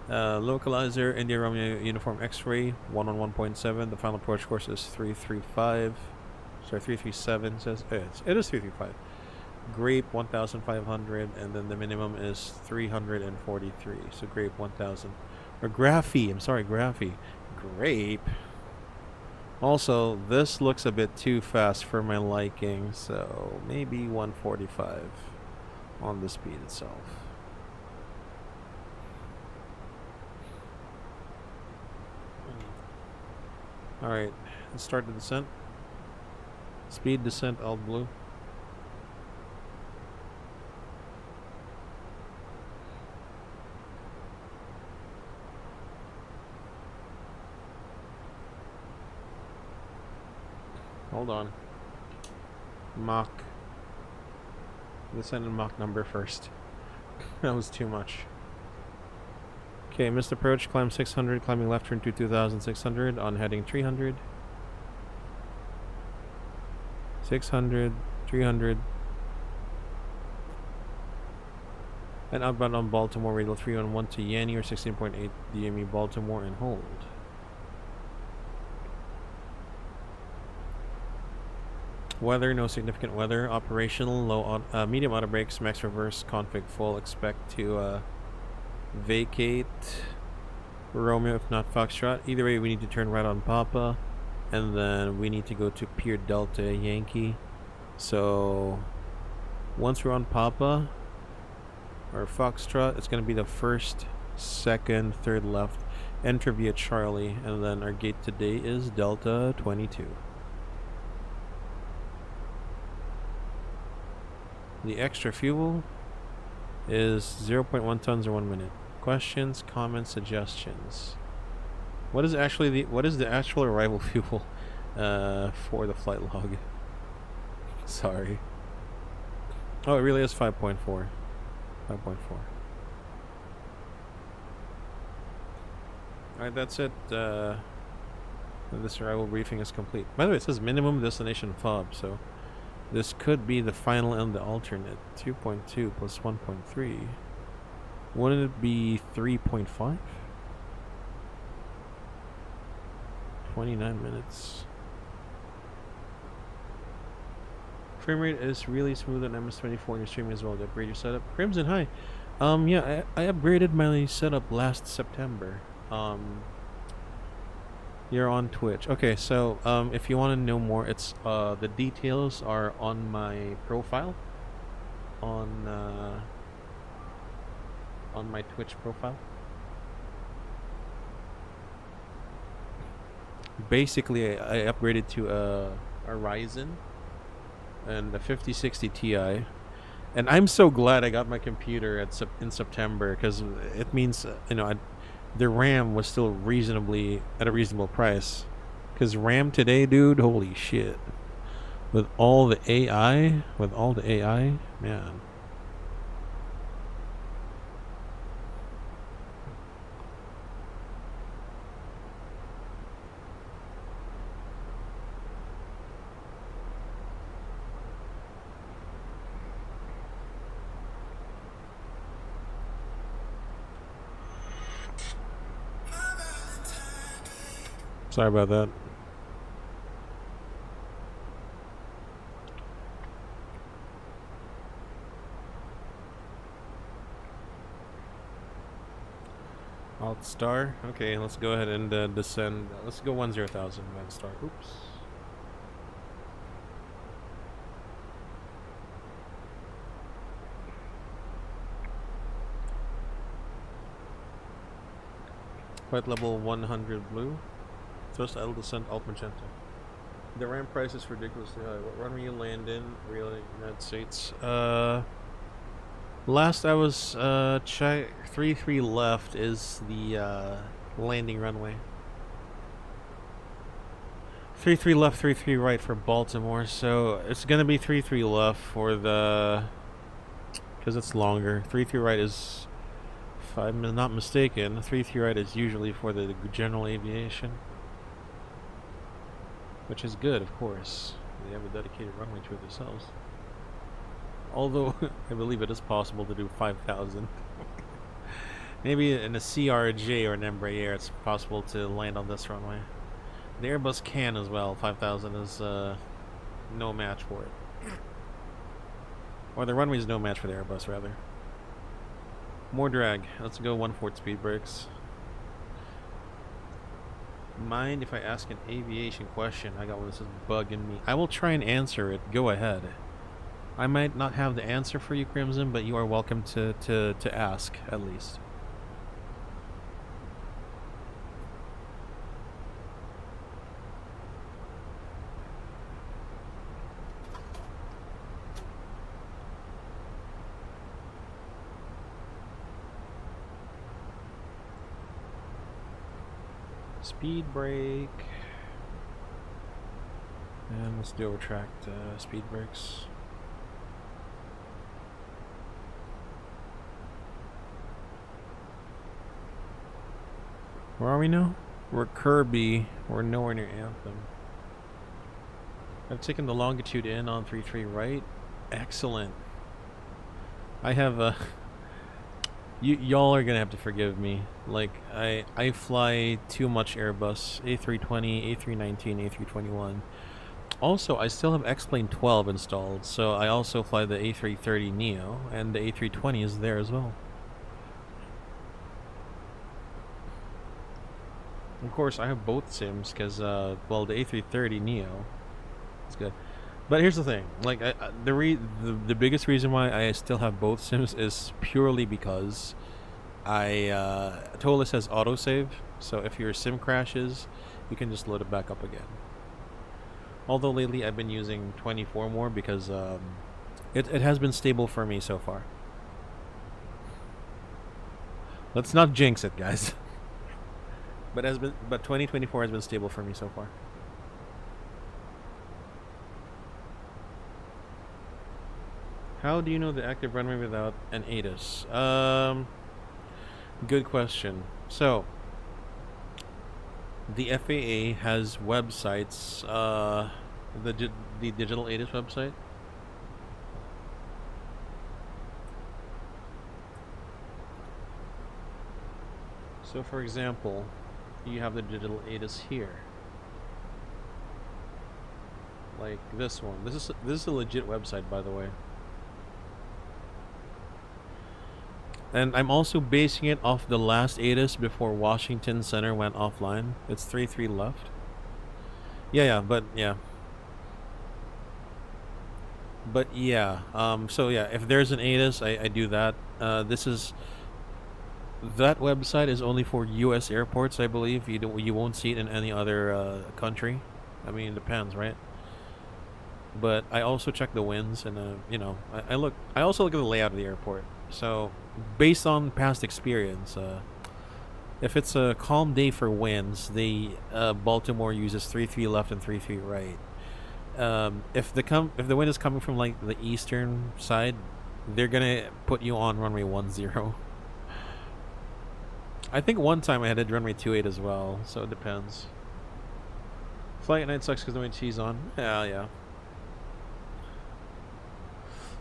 Localizer, India Romeo Uniform X-Ray, 111.7. The final approach course is 335. Sorry, 337 says. It is 335. Grape 1,500, and then the minimum is 343. So grape 1,000. Or Graphie, I'm sorry, Graphie. Grape. Also, this looks a bit too fast for my liking, so maybe 145 on the speed itself. Alright, let's start the descent. Speed descent, all blue. Hold on. Mach. Let's send in Mach number first. That was too much. Okay, missed approach, climb 600, climbing left turn to 2,600 on heading 300. 600, 300. And outbound on Baltimore, radial 311 to Yanni or 16.8 DME Baltimore and hold. Weather, no significant weather. Operational, low medium auto brakes, max reverse, config full. Expect to vacate Romeo if not Foxtrot. Either way, we need to turn right on Papa, and then we need to go to Pier Delta Yankee. So once we're on Papa or Foxtrot, it's going to be the first, second, third left. Enter via Charlie, and then our gate today is Delta 22. The extra fuel is 0.1 tons or 1 minute. Questions, comments, suggestions. What is the actual arrival fuel for the flight log? Sorry. Oh, it really is 5.4. 5.4. Alright, that's it. This arrival briefing is complete. By the way, it says minimum destination fob, so this could be the final and the alternate. 2.2 plus 1.3. Wouldn't it be 3.5? 29 minutes. Frame rate is really smooth on MS24 and your streaming as well. To upgrade your setup. Crimson, hi. Yeah, I upgraded my setup last September. You're on Twitch. Okay, so if you want to know more, it's the details are on my profile on my Twitch profile. Basically, I upgraded to a Ryzen and a 5060 Ti, and I'm so glad I got my computer in September, because it means the RAM was still at a reasonable price. Because RAM today, dude, holy shit. With all the AI, man. Sorry about that. Alt star. Okay, let's go ahead and descend. Let's go 10,000 Van star. Oops. Flight level 100 blue. Thrust idle descent alt magenta. The RAM price is ridiculously high. What runway you land in? Really, United States. Last I was 33 left is the landing runway. 33 left, 33 right for Baltimore. So it's gonna be 33 left for the, because it's longer. 33 right is, if I'm not mistaken, 33 right is usually for the general aviation. Which is good, of course. They have a dedicated runway to it themselves. Although I believe it is possible to do 5,000. Maybe in a CRJ or an Embraer, it's possible to land on this runway. The Airbus can as well. 5,000 is no match for it. Or the runway is no match for the Airbus, rather. More drag. Let's go 1/4 speed brakes. Mind if I ask an aviation question? I got one that says bugging me. I will try and answer it. Go ahead. I might not have the answer for you, Crimson, but you are welcome to ask, at least. Speed brake. And let's do retract speed brakes. Where are we now? We're Kirby. We're nowhere near Anthem. I've taken the longitude in on 33 right. Excellent. I have y'all are gonna have to forgive me. Like I fly too much Airbus. A320, A319, A321. Also, I still have X-Plane 12 installed, so I also fly the A330neo, and the A320 is there as well. Of course, I have both sims because, well, the A330neo is good. But here's the thing: like, the biggest reason why I still have both sims is purely because TOLA says autosave. So if your sim crashes, you can just load it back up again. Although lately I've been using 24 more because it has been stable for me so far. Let's not jinx it, guys. But 2024 has been stable for me so far. How do you know the active runway without an ATIS? Good question. So, the FAA has websites, the digital ATIS website. So, for example, you have the digital ATIS here, like this one. This is a legit website, by the way. And I'm also basing it off the last ATIS before Washington Center went offline. It's 3-3 left. But so yeah, if there's an ATIS, I do that. That website is only for U.S. airports, I believe. You won't see it in any other country. I mean, it depends, right? But I also check the winds, and you know, I also look at the layout of the airport. So, based on past experience, if it's a calm day for winds, Baltimore uses 3-3 left and 3-3 right. If the wind is coming from like the eastern side, they're gonna put you on runway 10. I think one time I had it runway 28 as well, so it depends. Flight at night sucks because the wind she's on. Yeah.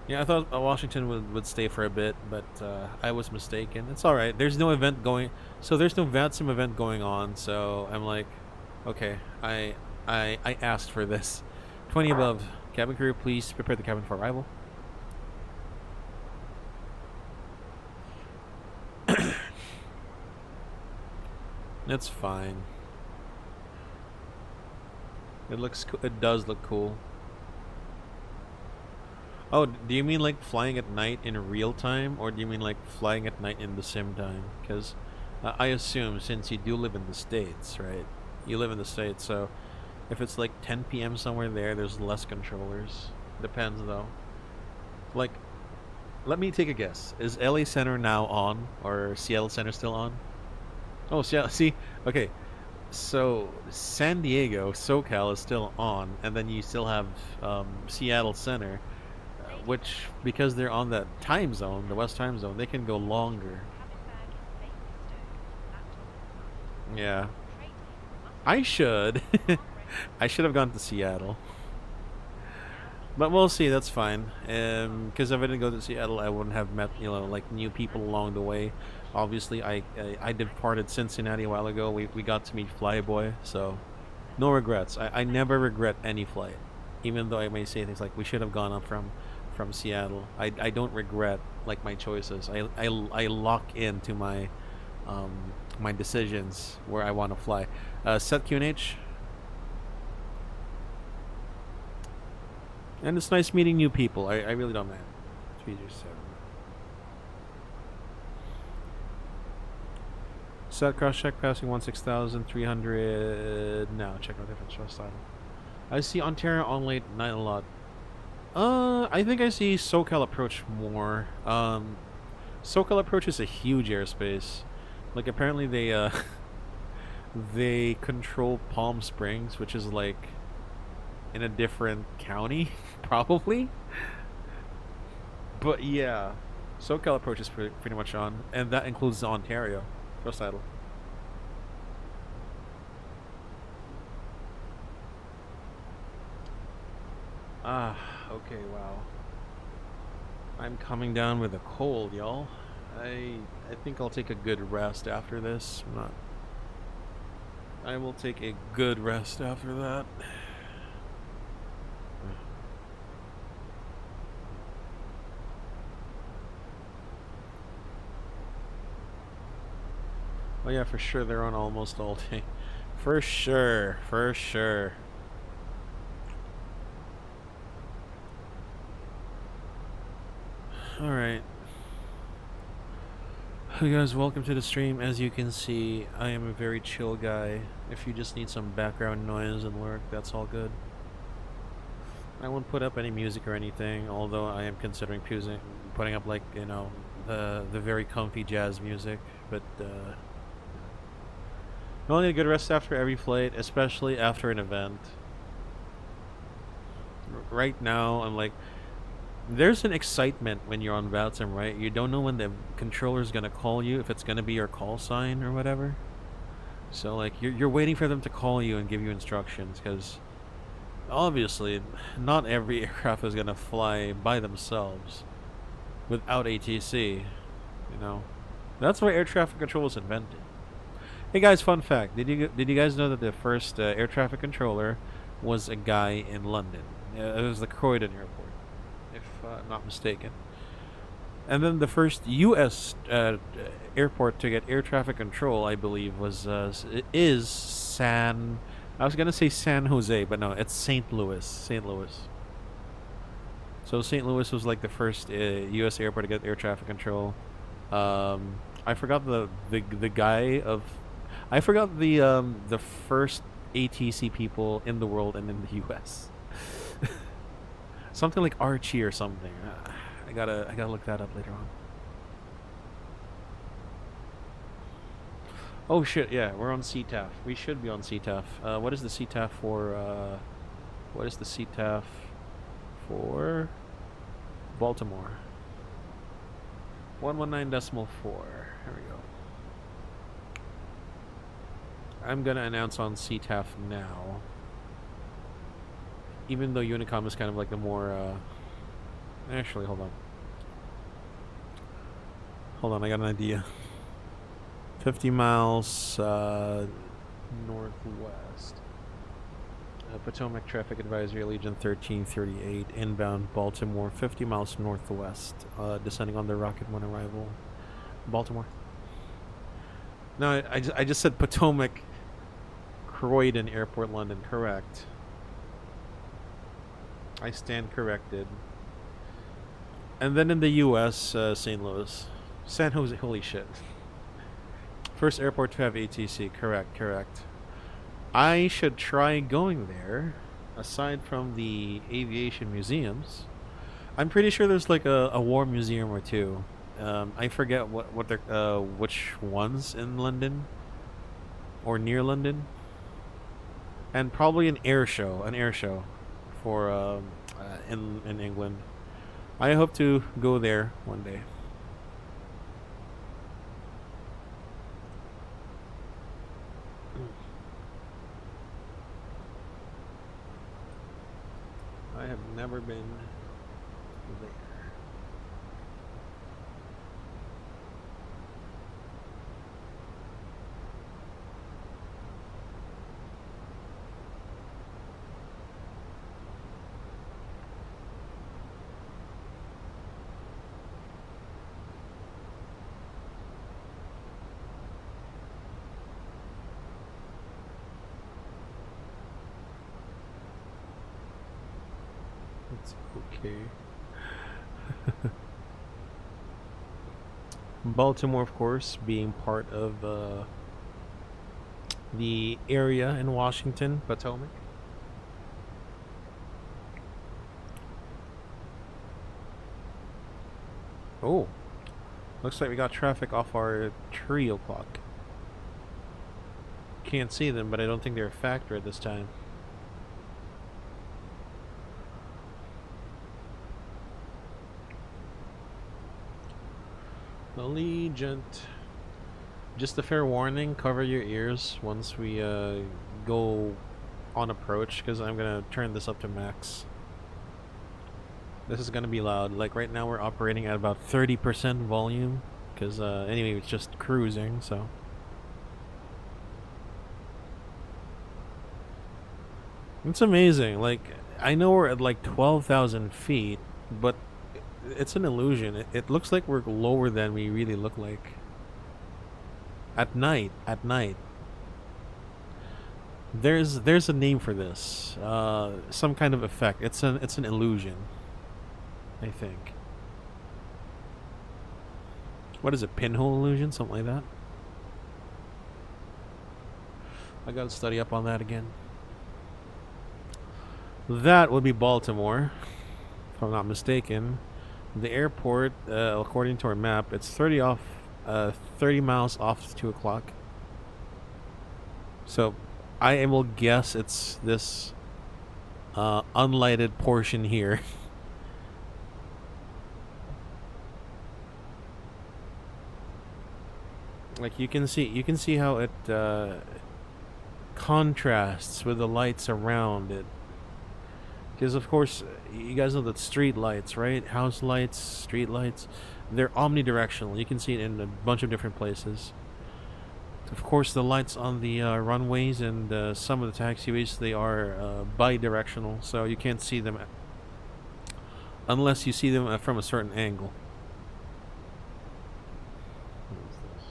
Yeah, I thought Washington would stay for a bit, but I was mistaken. It's alright. There's no event going... So there's no VATSIM event going on, so I'm like... Okay, I asked for this. 20 above. Cabin crew, please prepare the cabin for arrival. It's fine. It does look cool. Oh, do you mean like flying at night in real time, or do you mean like flying at night in the sim time? Because I assume since you do live in the States, right? You live in the States, so if it's like 10 p.m. somewhere there's less controllers. Depends though. Like, let me take a guess. Is LA Center now on, or Seattle Center still on? Oh, Seattle. See, okay. So San Diego, SoCal is still on, and then you still have Seattle Center. Which, because they're on that time zone, the West time zone, they can go longer. Yeah. I should have gone to Seattle. But we'll see. That's fine. Because if I didn't go to Seattle, I wouldn't have met like new people along the way. Obviously, I departed Cincinnati a while ago. We got to meet Flyboy, so no regrets. I never regret any flight, even though I may say things like we should have gone up from Seattle. I don't regret like my choices. I lock into my my decisions where I want to fly. Set QNH. And it's nice meeting new people. I really don't mind. 307. Set cross check passing 16,300. Now check out different trust title. I see Ontario on late night a lot. I think I see SoCal approach more. SoCal approach is a huge airspace. Like apparently they they control Palm Springs, which is like in a different county, probably. But yeah, SoCal approach is pretty much on, and that includes Ontario. Trust title. Ah, okay, wow. I'm coming down with a cold, y'all. I think I'll take a good rest after this. I will take a good rest after that. Oh yeah, for sure they're on almost all day. For sure, for sure. Alright. Hey guys, welcome to the stream. As you can see, I am a very chill guy. If you just need some background noise and work, that's all good. I won't put up any music or anything, although I am considering putting up like, you know, the very comfy jazz music, but only a good rest after every flight, especially after an event. Right now, I'm like, there's an excitement when you're on VATSIM, right? You don't know when the controller's gonna call you, if it's gonna be your call sign or whatever. So like, you're waiting for them to call you and give you instructions, because obviously, not every aircraft is gonna fly by themselves without ATC, you know. That's why air traffic control was invented. Hey guys, fun fact: did you guys know that the first air traffic controller was a guy in London? It was the Croydon Airport, if I'm not mistaken. And then the first U.S. Airport to get air traffic control, I believe, is San. I was gonna say San Jose, but no, it's St. Louis. St. Louis. So St. Louis was like the first U.S. airport to get air traffic control. I forgot the guy of. I forgot the first ATC people in the world and in the U.S. Something like Archie or something. I gotta look that up later on. Oh shit! Yeah, we're on CTAF. We should be on CTAF. What is the CTAF for? What is the CTAF for? Baltimore. 119.4. Here we go. I'm gonna announce on CTAF now. Even though Unicom is kind of like the more, actually, hold on. Hold on, I got an idea. 50 miles, northwest. Potomac Traffic Advisory, Legion 1338, inbound Baltimore, 50 miles northwest, descending on the Rocket 1 arrival. Baltimore. No, I just said Potomac Croydon Airport, London. Correct. I stand corrected. And then in the U.S., St. Louis. San Jose, holy shit. First airport to have ATC. Correct. I should try going there, aside from the aviation museums. I'm pretty sure there's like a war museum or two. I forget what they're which ones in London or near London, and probably an air show for in England. I hope to go there one day. I have never been there. It's okay. Baltimore, of course, being part of the area in Washington, Potomac. Oh, looks like we got traffic off our 3 o'clock. Can't see them, but I don't think they're a factor at this time. Allegiant. Just a fair warning, cover your ears once we go on approach, because I'm gonna turn this up to max. This is gonna be loud. Like right now we're operating at about 30% volume, because anyway it's just cruising, so. It's amazing. Like, I know we're at like 12,000 feet, but it's an illusion. It looks like we're lower than we really look like. At night. There's a name for this. Some kind of effect. It's an illusion, I think. What is it? Pinhole illusion? Something like that? I gotta study up on that again. That would be Baltimore, if I'm not mistaken. The airport, according to our map, it's 30 miles off 2 o'clock. So, I will guess it's this unlighted portion here. Like you can see how it contrasts with the lights around it. Because of course, you guys know that street lights, right? House lights, street lights, they're omnidirectional. You can see it in a bunch of different places. Of course, the lights on the runways and some of the taxiways, they are bi-directional, so you can't see them unless you see them from a certain angle. What is this?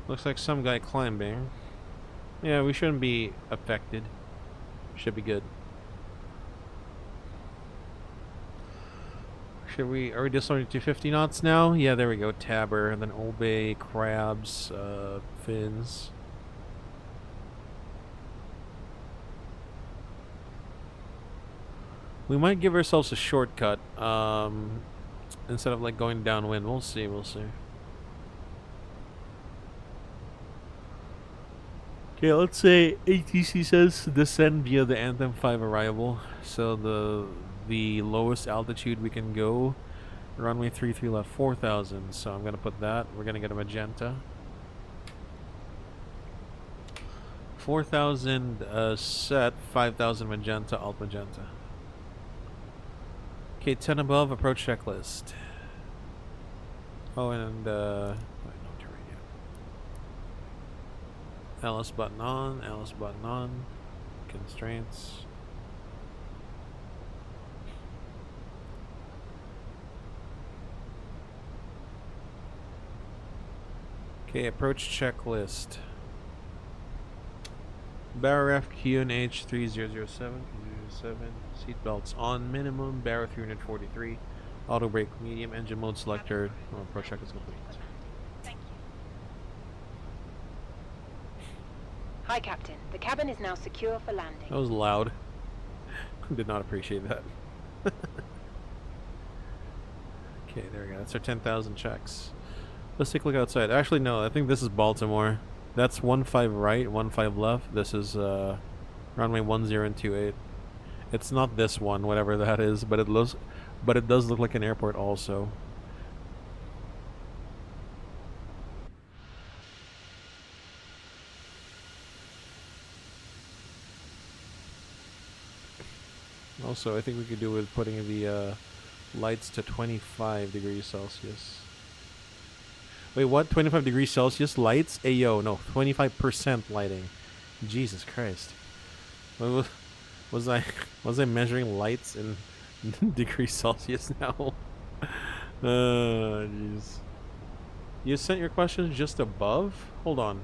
Looks like some guy climbing. Yeah, we shouldn't be affected. Should be good. Are we just only 250 knots now? Yeah, there we go. Tabber, and then Old Bay, crabs, fins. We might give ourselves a shortcut instead of like going downwind. We'll see. Okay, let's say ATC says descend via the Anthem 5 arrival. So the lowest altitude we can go, runway 33 left, 4,000. So I'm gonna put that. We're gonna get a magenta. 4,000 set, 5,000 magenta, alt magenta. Okay, 10 above, approach checklist. Oh, and Alice button on, constraints. Okay, approach checklist. Barra QNH 3007, seatbelts on minimum, Barra 343, auto brake medium, engine mode selector, approach check is complete. Thank you. Hi, Captain. The cabin is now secure for landing. That was loud. Did not appreciate that. Okay, there we go. That's our 10,000 checks. Let's take a look outside. Actually, no, I think this is Baltimore. That's 15 right, 15 left. This is runway 1028. It's not this one, whatever that is, but it does look like an airport also. Also, I think we could do with putting the lights to 25 degrees Celsius. Wait, what? 25 degrees Celsius lights? Ayo, no, 25% lighting. Jesus Christ. What was I measuring lights in degrees Celsius now? Jeez. You sent your questions just above? Hold on.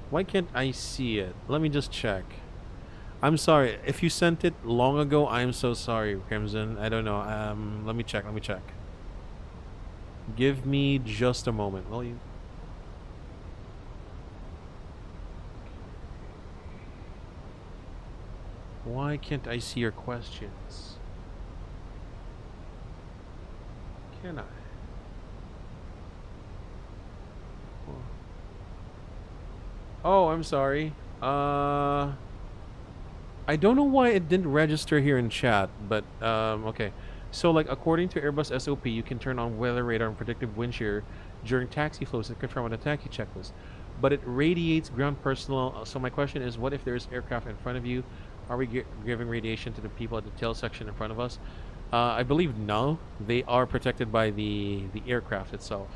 Why can't I see it? Let me just check. I'm sorry. If you sent it long ago, I'm so sorry, Crimson. I don't know. Let me check. Give me just a moment, will you? Why can't I see your questions? Can I? Oh, I'm sorry. I don't know why it didn't register here in chat, but okay. So, like, according to Airbus SOP, you can turn on weather radar and predictive wind shear during taxi flows and confirm on the taxi checklist. But it radiates ground personnel. So my question is, what if there's aircraft in front of you? Are we giving radiation to the people at the tail section in front of us? I believe no. They are protected by the aircraft itself.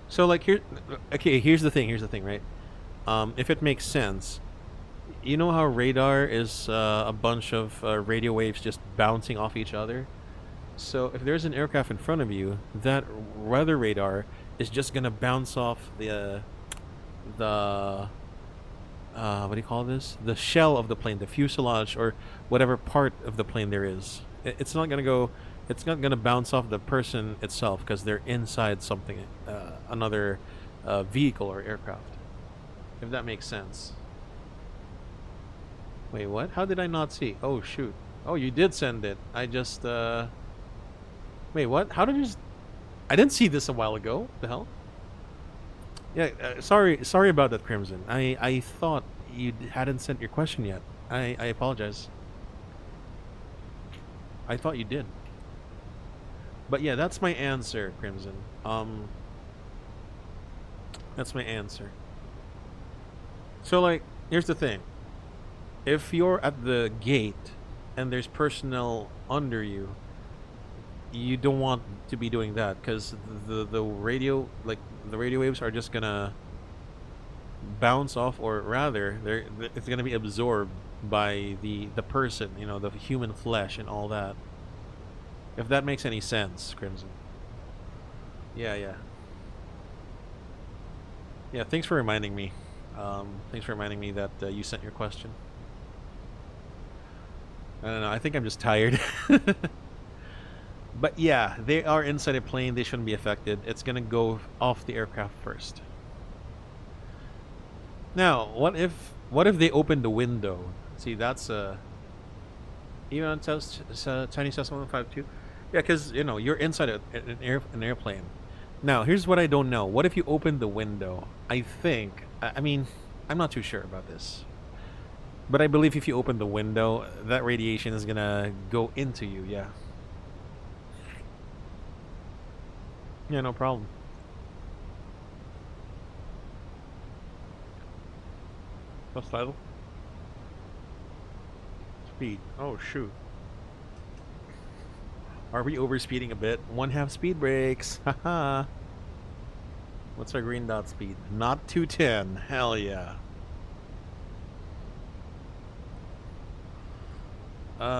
So, like, here's the thing, right? If it makes sense, you know how radar is a bunch of radio waves just bouncing off each other? So if there's an aircraft in front of you, that weather radar is just gonna bounce off the what do you call this? The shell of the plane, the fuselage, or whatever part of the plane there is. It's not gonna go. It's not gonna bounce off the person itself because they're inside something, another vehicle or aircraft. If that makes sense. Wait, what? How did I not see? Oh shoot! Oh, you did send it. I just Wait, what? How did you? I didn't see this a while ago. What the hell? Yeah, sorry about that, Crimson. I thought you hadn't sent your question yet. I apologize. I thought you did. But yeah, that's my answer, Crimson. That's my answer. So, like, here's the thing. If you're at the gate and there's personnel under you, you don't want to be doing that because the radio, like, the radio waves are just gonna bounce off, or rather, it's gonna be absorbed by the person, you know, the human flesh and all that. If that makes any sense, Crimson. Yeah. Thanks for reminding me. Thanks for reminding me that you sent your question. I don't know. I think I'm just tired. But yeah, they are inside a plane. They shouldn't be affected. It's gonna go off the aircraft first. Now, what if they open the window? See, that's even on Chinese Cessna 152. Yeah, because you know you're inside an airplane. Now, here's what I don't know. What if you open the window? I mean, I'm not too sure about this, but I believe if you open the window, that radiation is gonna go into you. Yeah. Yeah, no problem. What's the title? Speed. Oh, shoot. Are we overspeeding a bit? 1/2 speed brakes. Haha. What's our green dot speed? Not 210. Hell yeah. Hold on.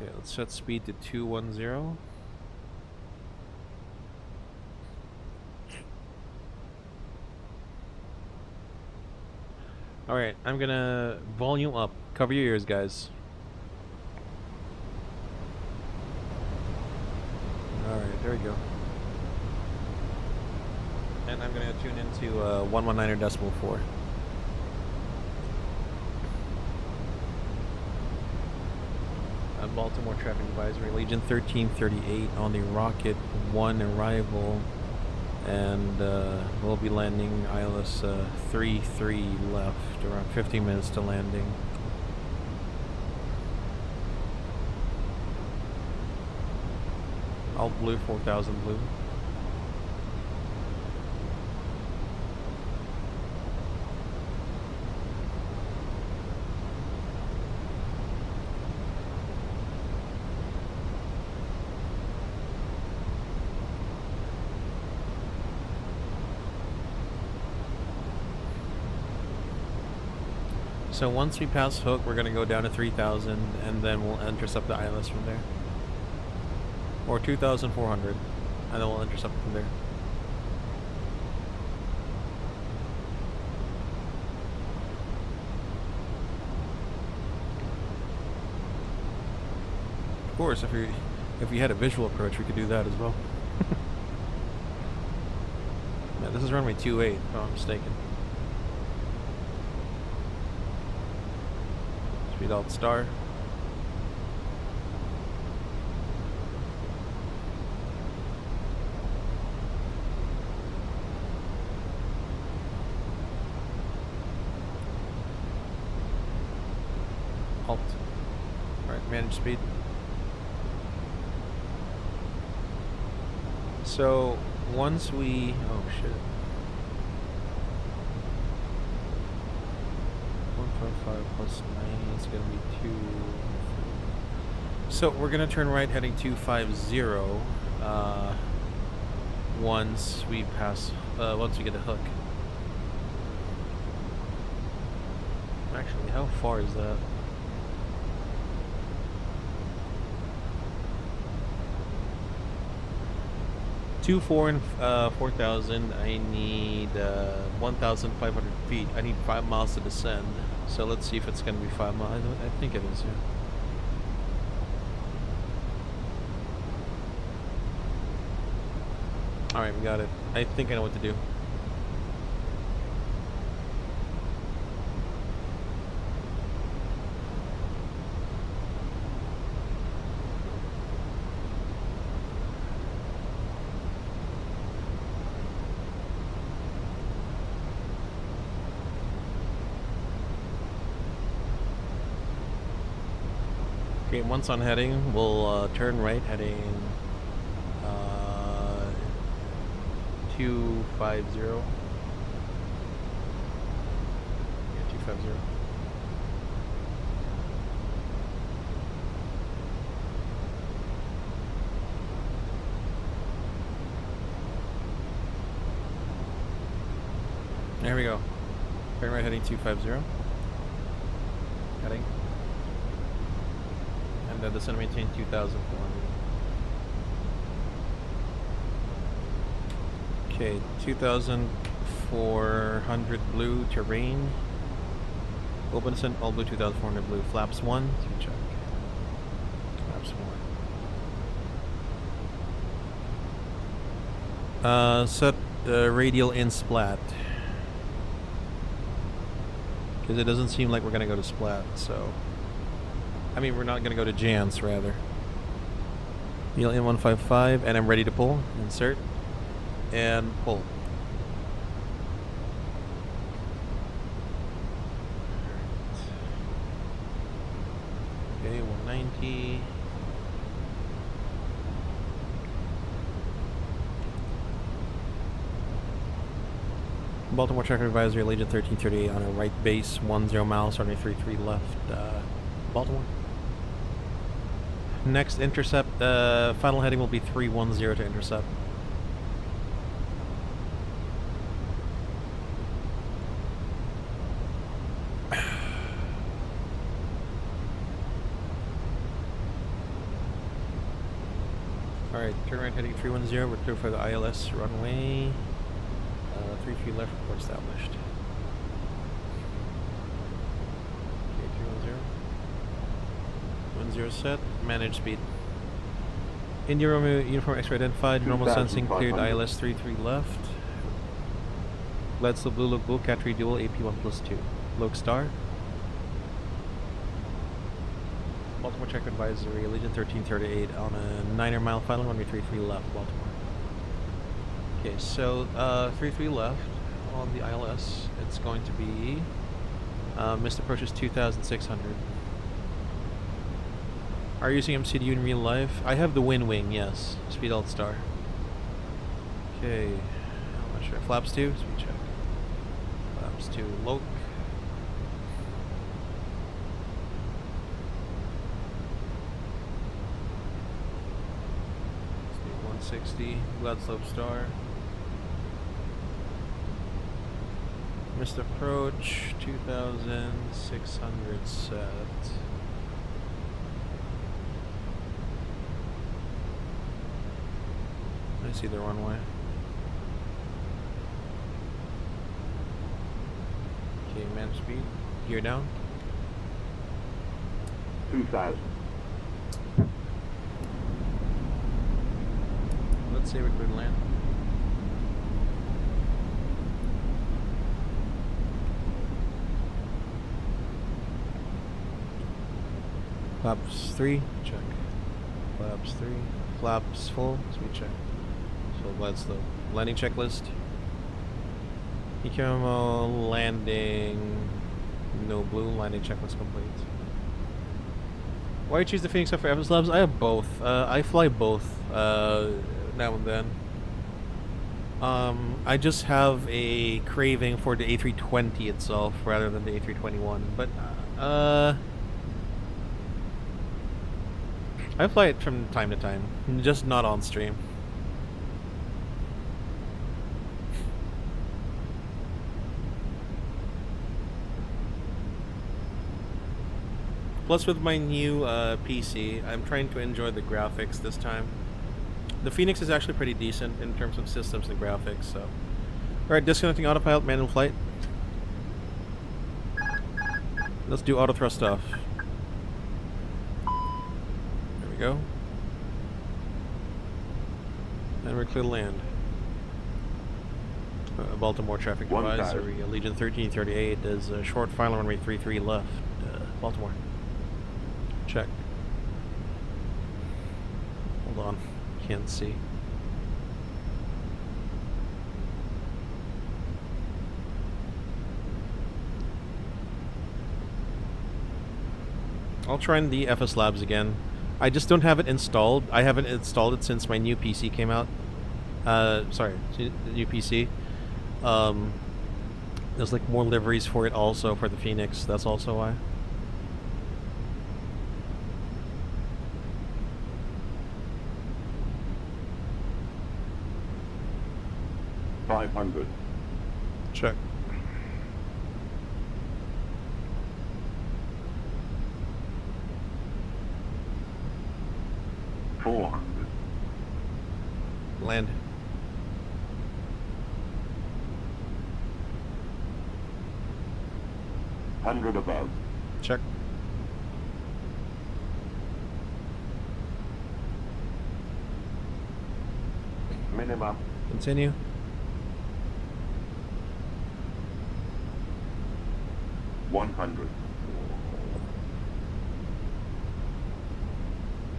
Okay, let's set speed to 210. Alright, I'm gonna volume up. Cover your ears, guys. Alright, there we go. And I'm gonna tune into 119.4. Baltimore traffic advisory, Legion 1338 on the Rocket 1 arrival, and we'll be landing ILS 33 left, around 15 minutes to landing. All blue, 4000 blue. So once we pass Hook, we're gonna go down to 3,000, and then we'll intercept the ILS from there. Or 2,400, and then we'll intercept from there. Of course, if we had a visual approach, we could do that as well. Yeah, this is runway 28, if I'm not mistaken. Speed alt star. Alt. Alright, manage speed. So once we, oh shit, 155 plus 90 is gonna be 2. So we're gonna turn right heading 250 once we pass, once we get a Hook. Actually, how far is that? Two, 4, and 4,000. I need 1,500 feet. I need 5 miles to descend. So let's see if it's going to be 5 miles. I think it is. Yeah. All right, we got it. I think I know what to do. Okay, once on heading, we'll turn right heading 250. Yeah, 250. There we go. Turn right heading 250. Heading. And then descend maintain 2,400. Okay, 2,400 blue terrain. Open descent, all blue 2,400 blue. Flaps 1, so check. Flaps 1. Set radial in splat. Because it doesn't seem like we're gonna go to splat, so. I mean, we're not gonna go to Jans, rather. Radial in 155, and I'm ready to pull. Insert. And pull. Okay, 190. Baltimore Traffic Advisory, Legion 1338 on a right base, 10 miles, runway 33 left, Baltimore. Next intercept, final heading will be 310 to intercept. Alright, turn right heading 310, we're clear for the ILS runway. 3 feet left, report established. Okay, 310. 10 set, manage speed. India Romeo, uniform X-ray identified, normal sensing cleared, ILS 33 left. Gladstone Blue, look Blue, Cat 3 dual, AP1+2. Loke Star. Baltimore Check Advisory, Legion 1338 on a 9er mile final, runway 33 left, Baltimore. Okay, so 33 left on the ILS. It's going to be missed approach is 2,600. Are you using MCDU in real life? I have the Wind Wing, yes. Speed alt star. Okay, how much? Flaps 2, speed check. Flaps 2, Loke. 160, Glad Slope Star. Missed approach, 2,600 set. I see the runway. Okay, man speed. Gear down. 2,000. Let's see if we can land. Flaps 3, check. Flaps 3. Flaps full, speed check. So that's the landing checklist. Ecomo landing, no blue, landing checklist complete. Why choose the Fenix over FS Labs? I have both. I fly both now and then. I just have a craving for the A320 itself rather than the A321. But I fly it from time to time, just not on stream. Plus, with my new PC, I'm trying to enjoy the graphics this time. The Fenix is actually pretty decent in terms of systems and graphics, so... Alright, disconnecting autopilot, manual flight. Let's do auto thrust off. There we go. And we're clear to land. Baltimore traffic advisory, Legion 1338 is a short final runway 33 left, Baltimore. Check. Hold on, can't see. I'll try the FS Labs again. I just don't have it installed. I haven't installed it since my new PC came out. Sorry, the new PC. There's like more liveries for it also for the Fenix. That's also why. $500. Check. $400. Land. $100 above. Check. Minimum. Continue. $100.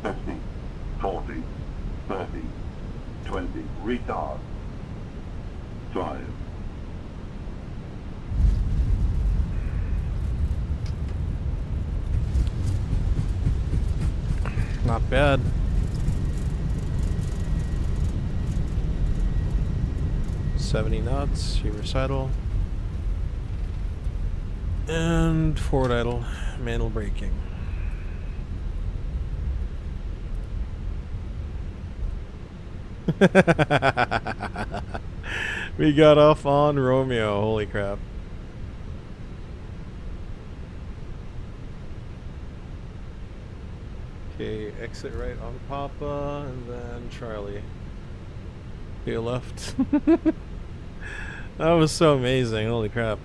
50, 40, 30, 20. Retard. 5. Not bad. $70 knots, reverse idle. And forward idle, manual braking. We got off on Romeo, holy crap. Okay, exit right on Papa, and then Charlie. To your left. That was so amazing, holy crap.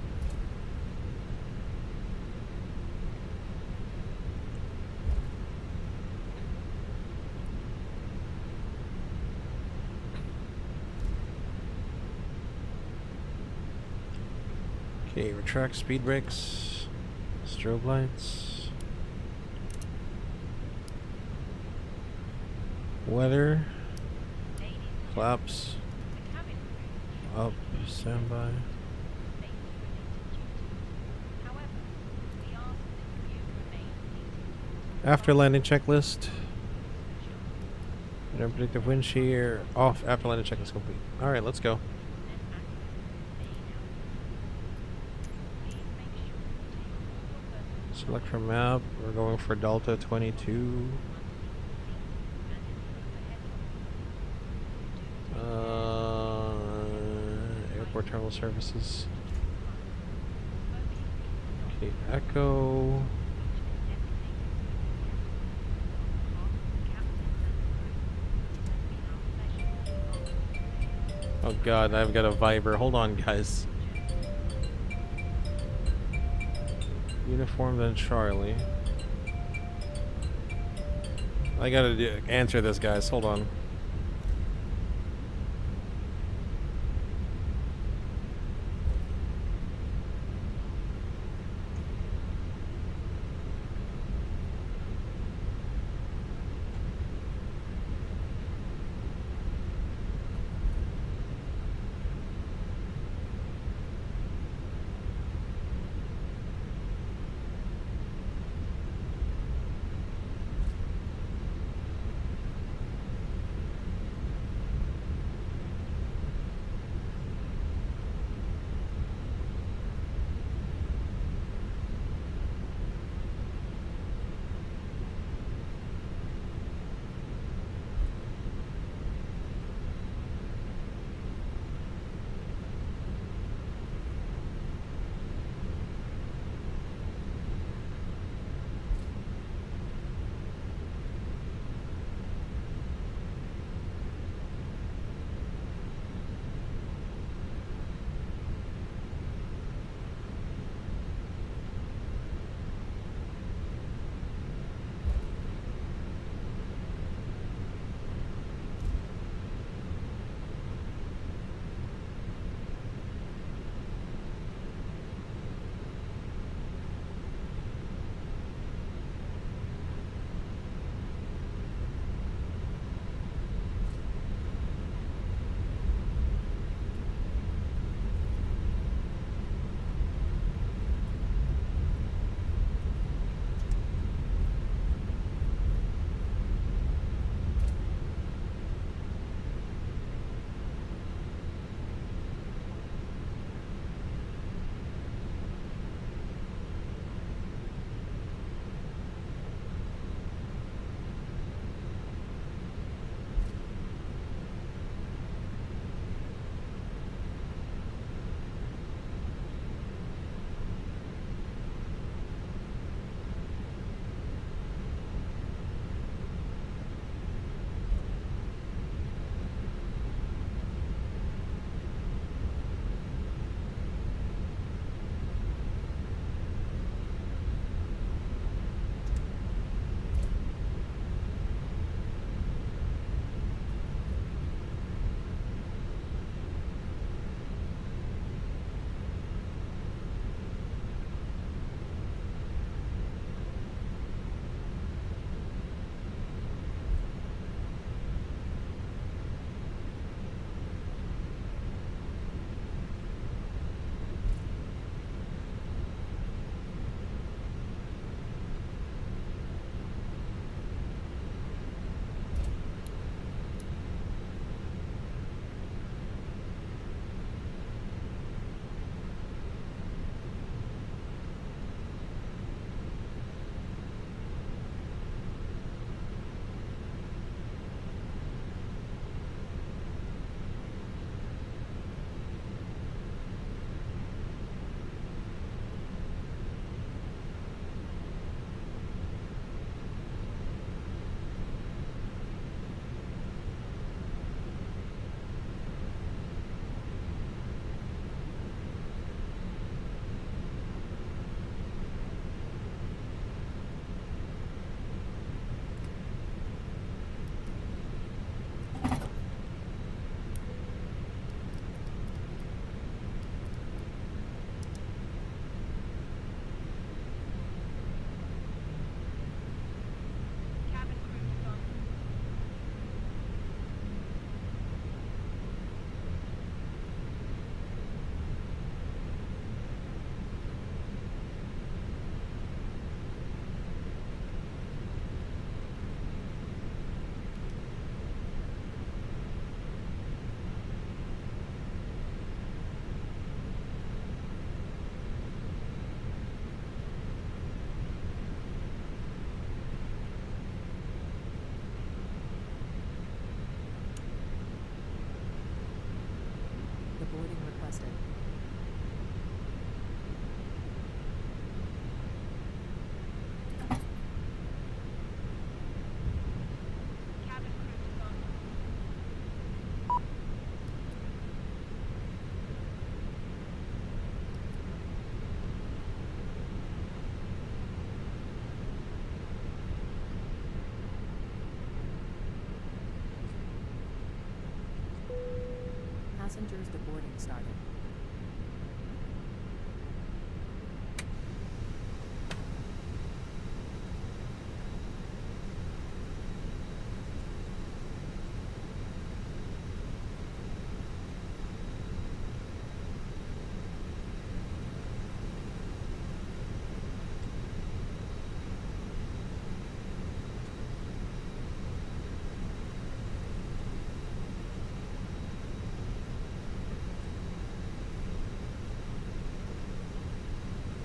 Okay, retract speed brakes, strobe lights, weather, flaps, up, standby. After landing checklist, predictive wind shear off after landing checklist complete. Alright, let's go. Select from map, we're going for Delta 22. Airport terminal services. Okay, Echo. Oh god, I've got a Viber. Hold on, guys. Uniform then Charlie. I gotta answer this, guys. Hold on. The boarding requested. Passengers, the boarding started.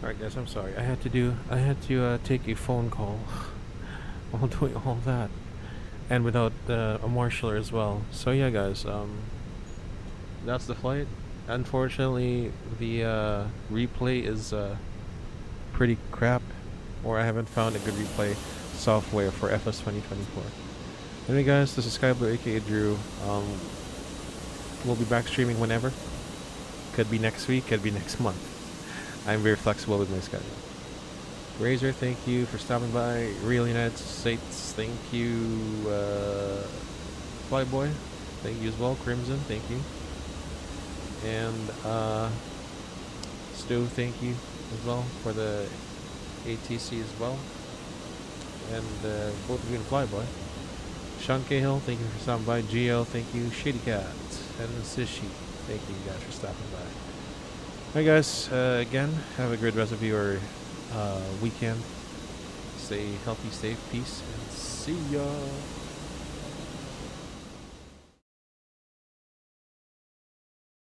Alright guys, I'm sorry. I had to take a phone call while doing all that. And without a marshaller as well. So yeah guys, that's the flight. Unfortunately, the replay is pretty crap, or I haven't found a good replay software for FS2024. Anyway guys, this is Skyblue aka Drew. We'll be back streaming whenever. Could be next week, could be next month. I'm very flexible with my schedule. Razor, thank you for stopping by. Real United States, thank you. Flyboy, thank you as well. Crimson, thank you. And Stu, thank you as well for the ATC as well. And both of you and Flyboy. Sean Cahill, thank you for stopping by. Geo, thank you. Shady Cat and Sishi, thank you guys for stopping by. Alright guys, again, have a great rest of your weekend. Stay healthy, safe, peace, and see ya!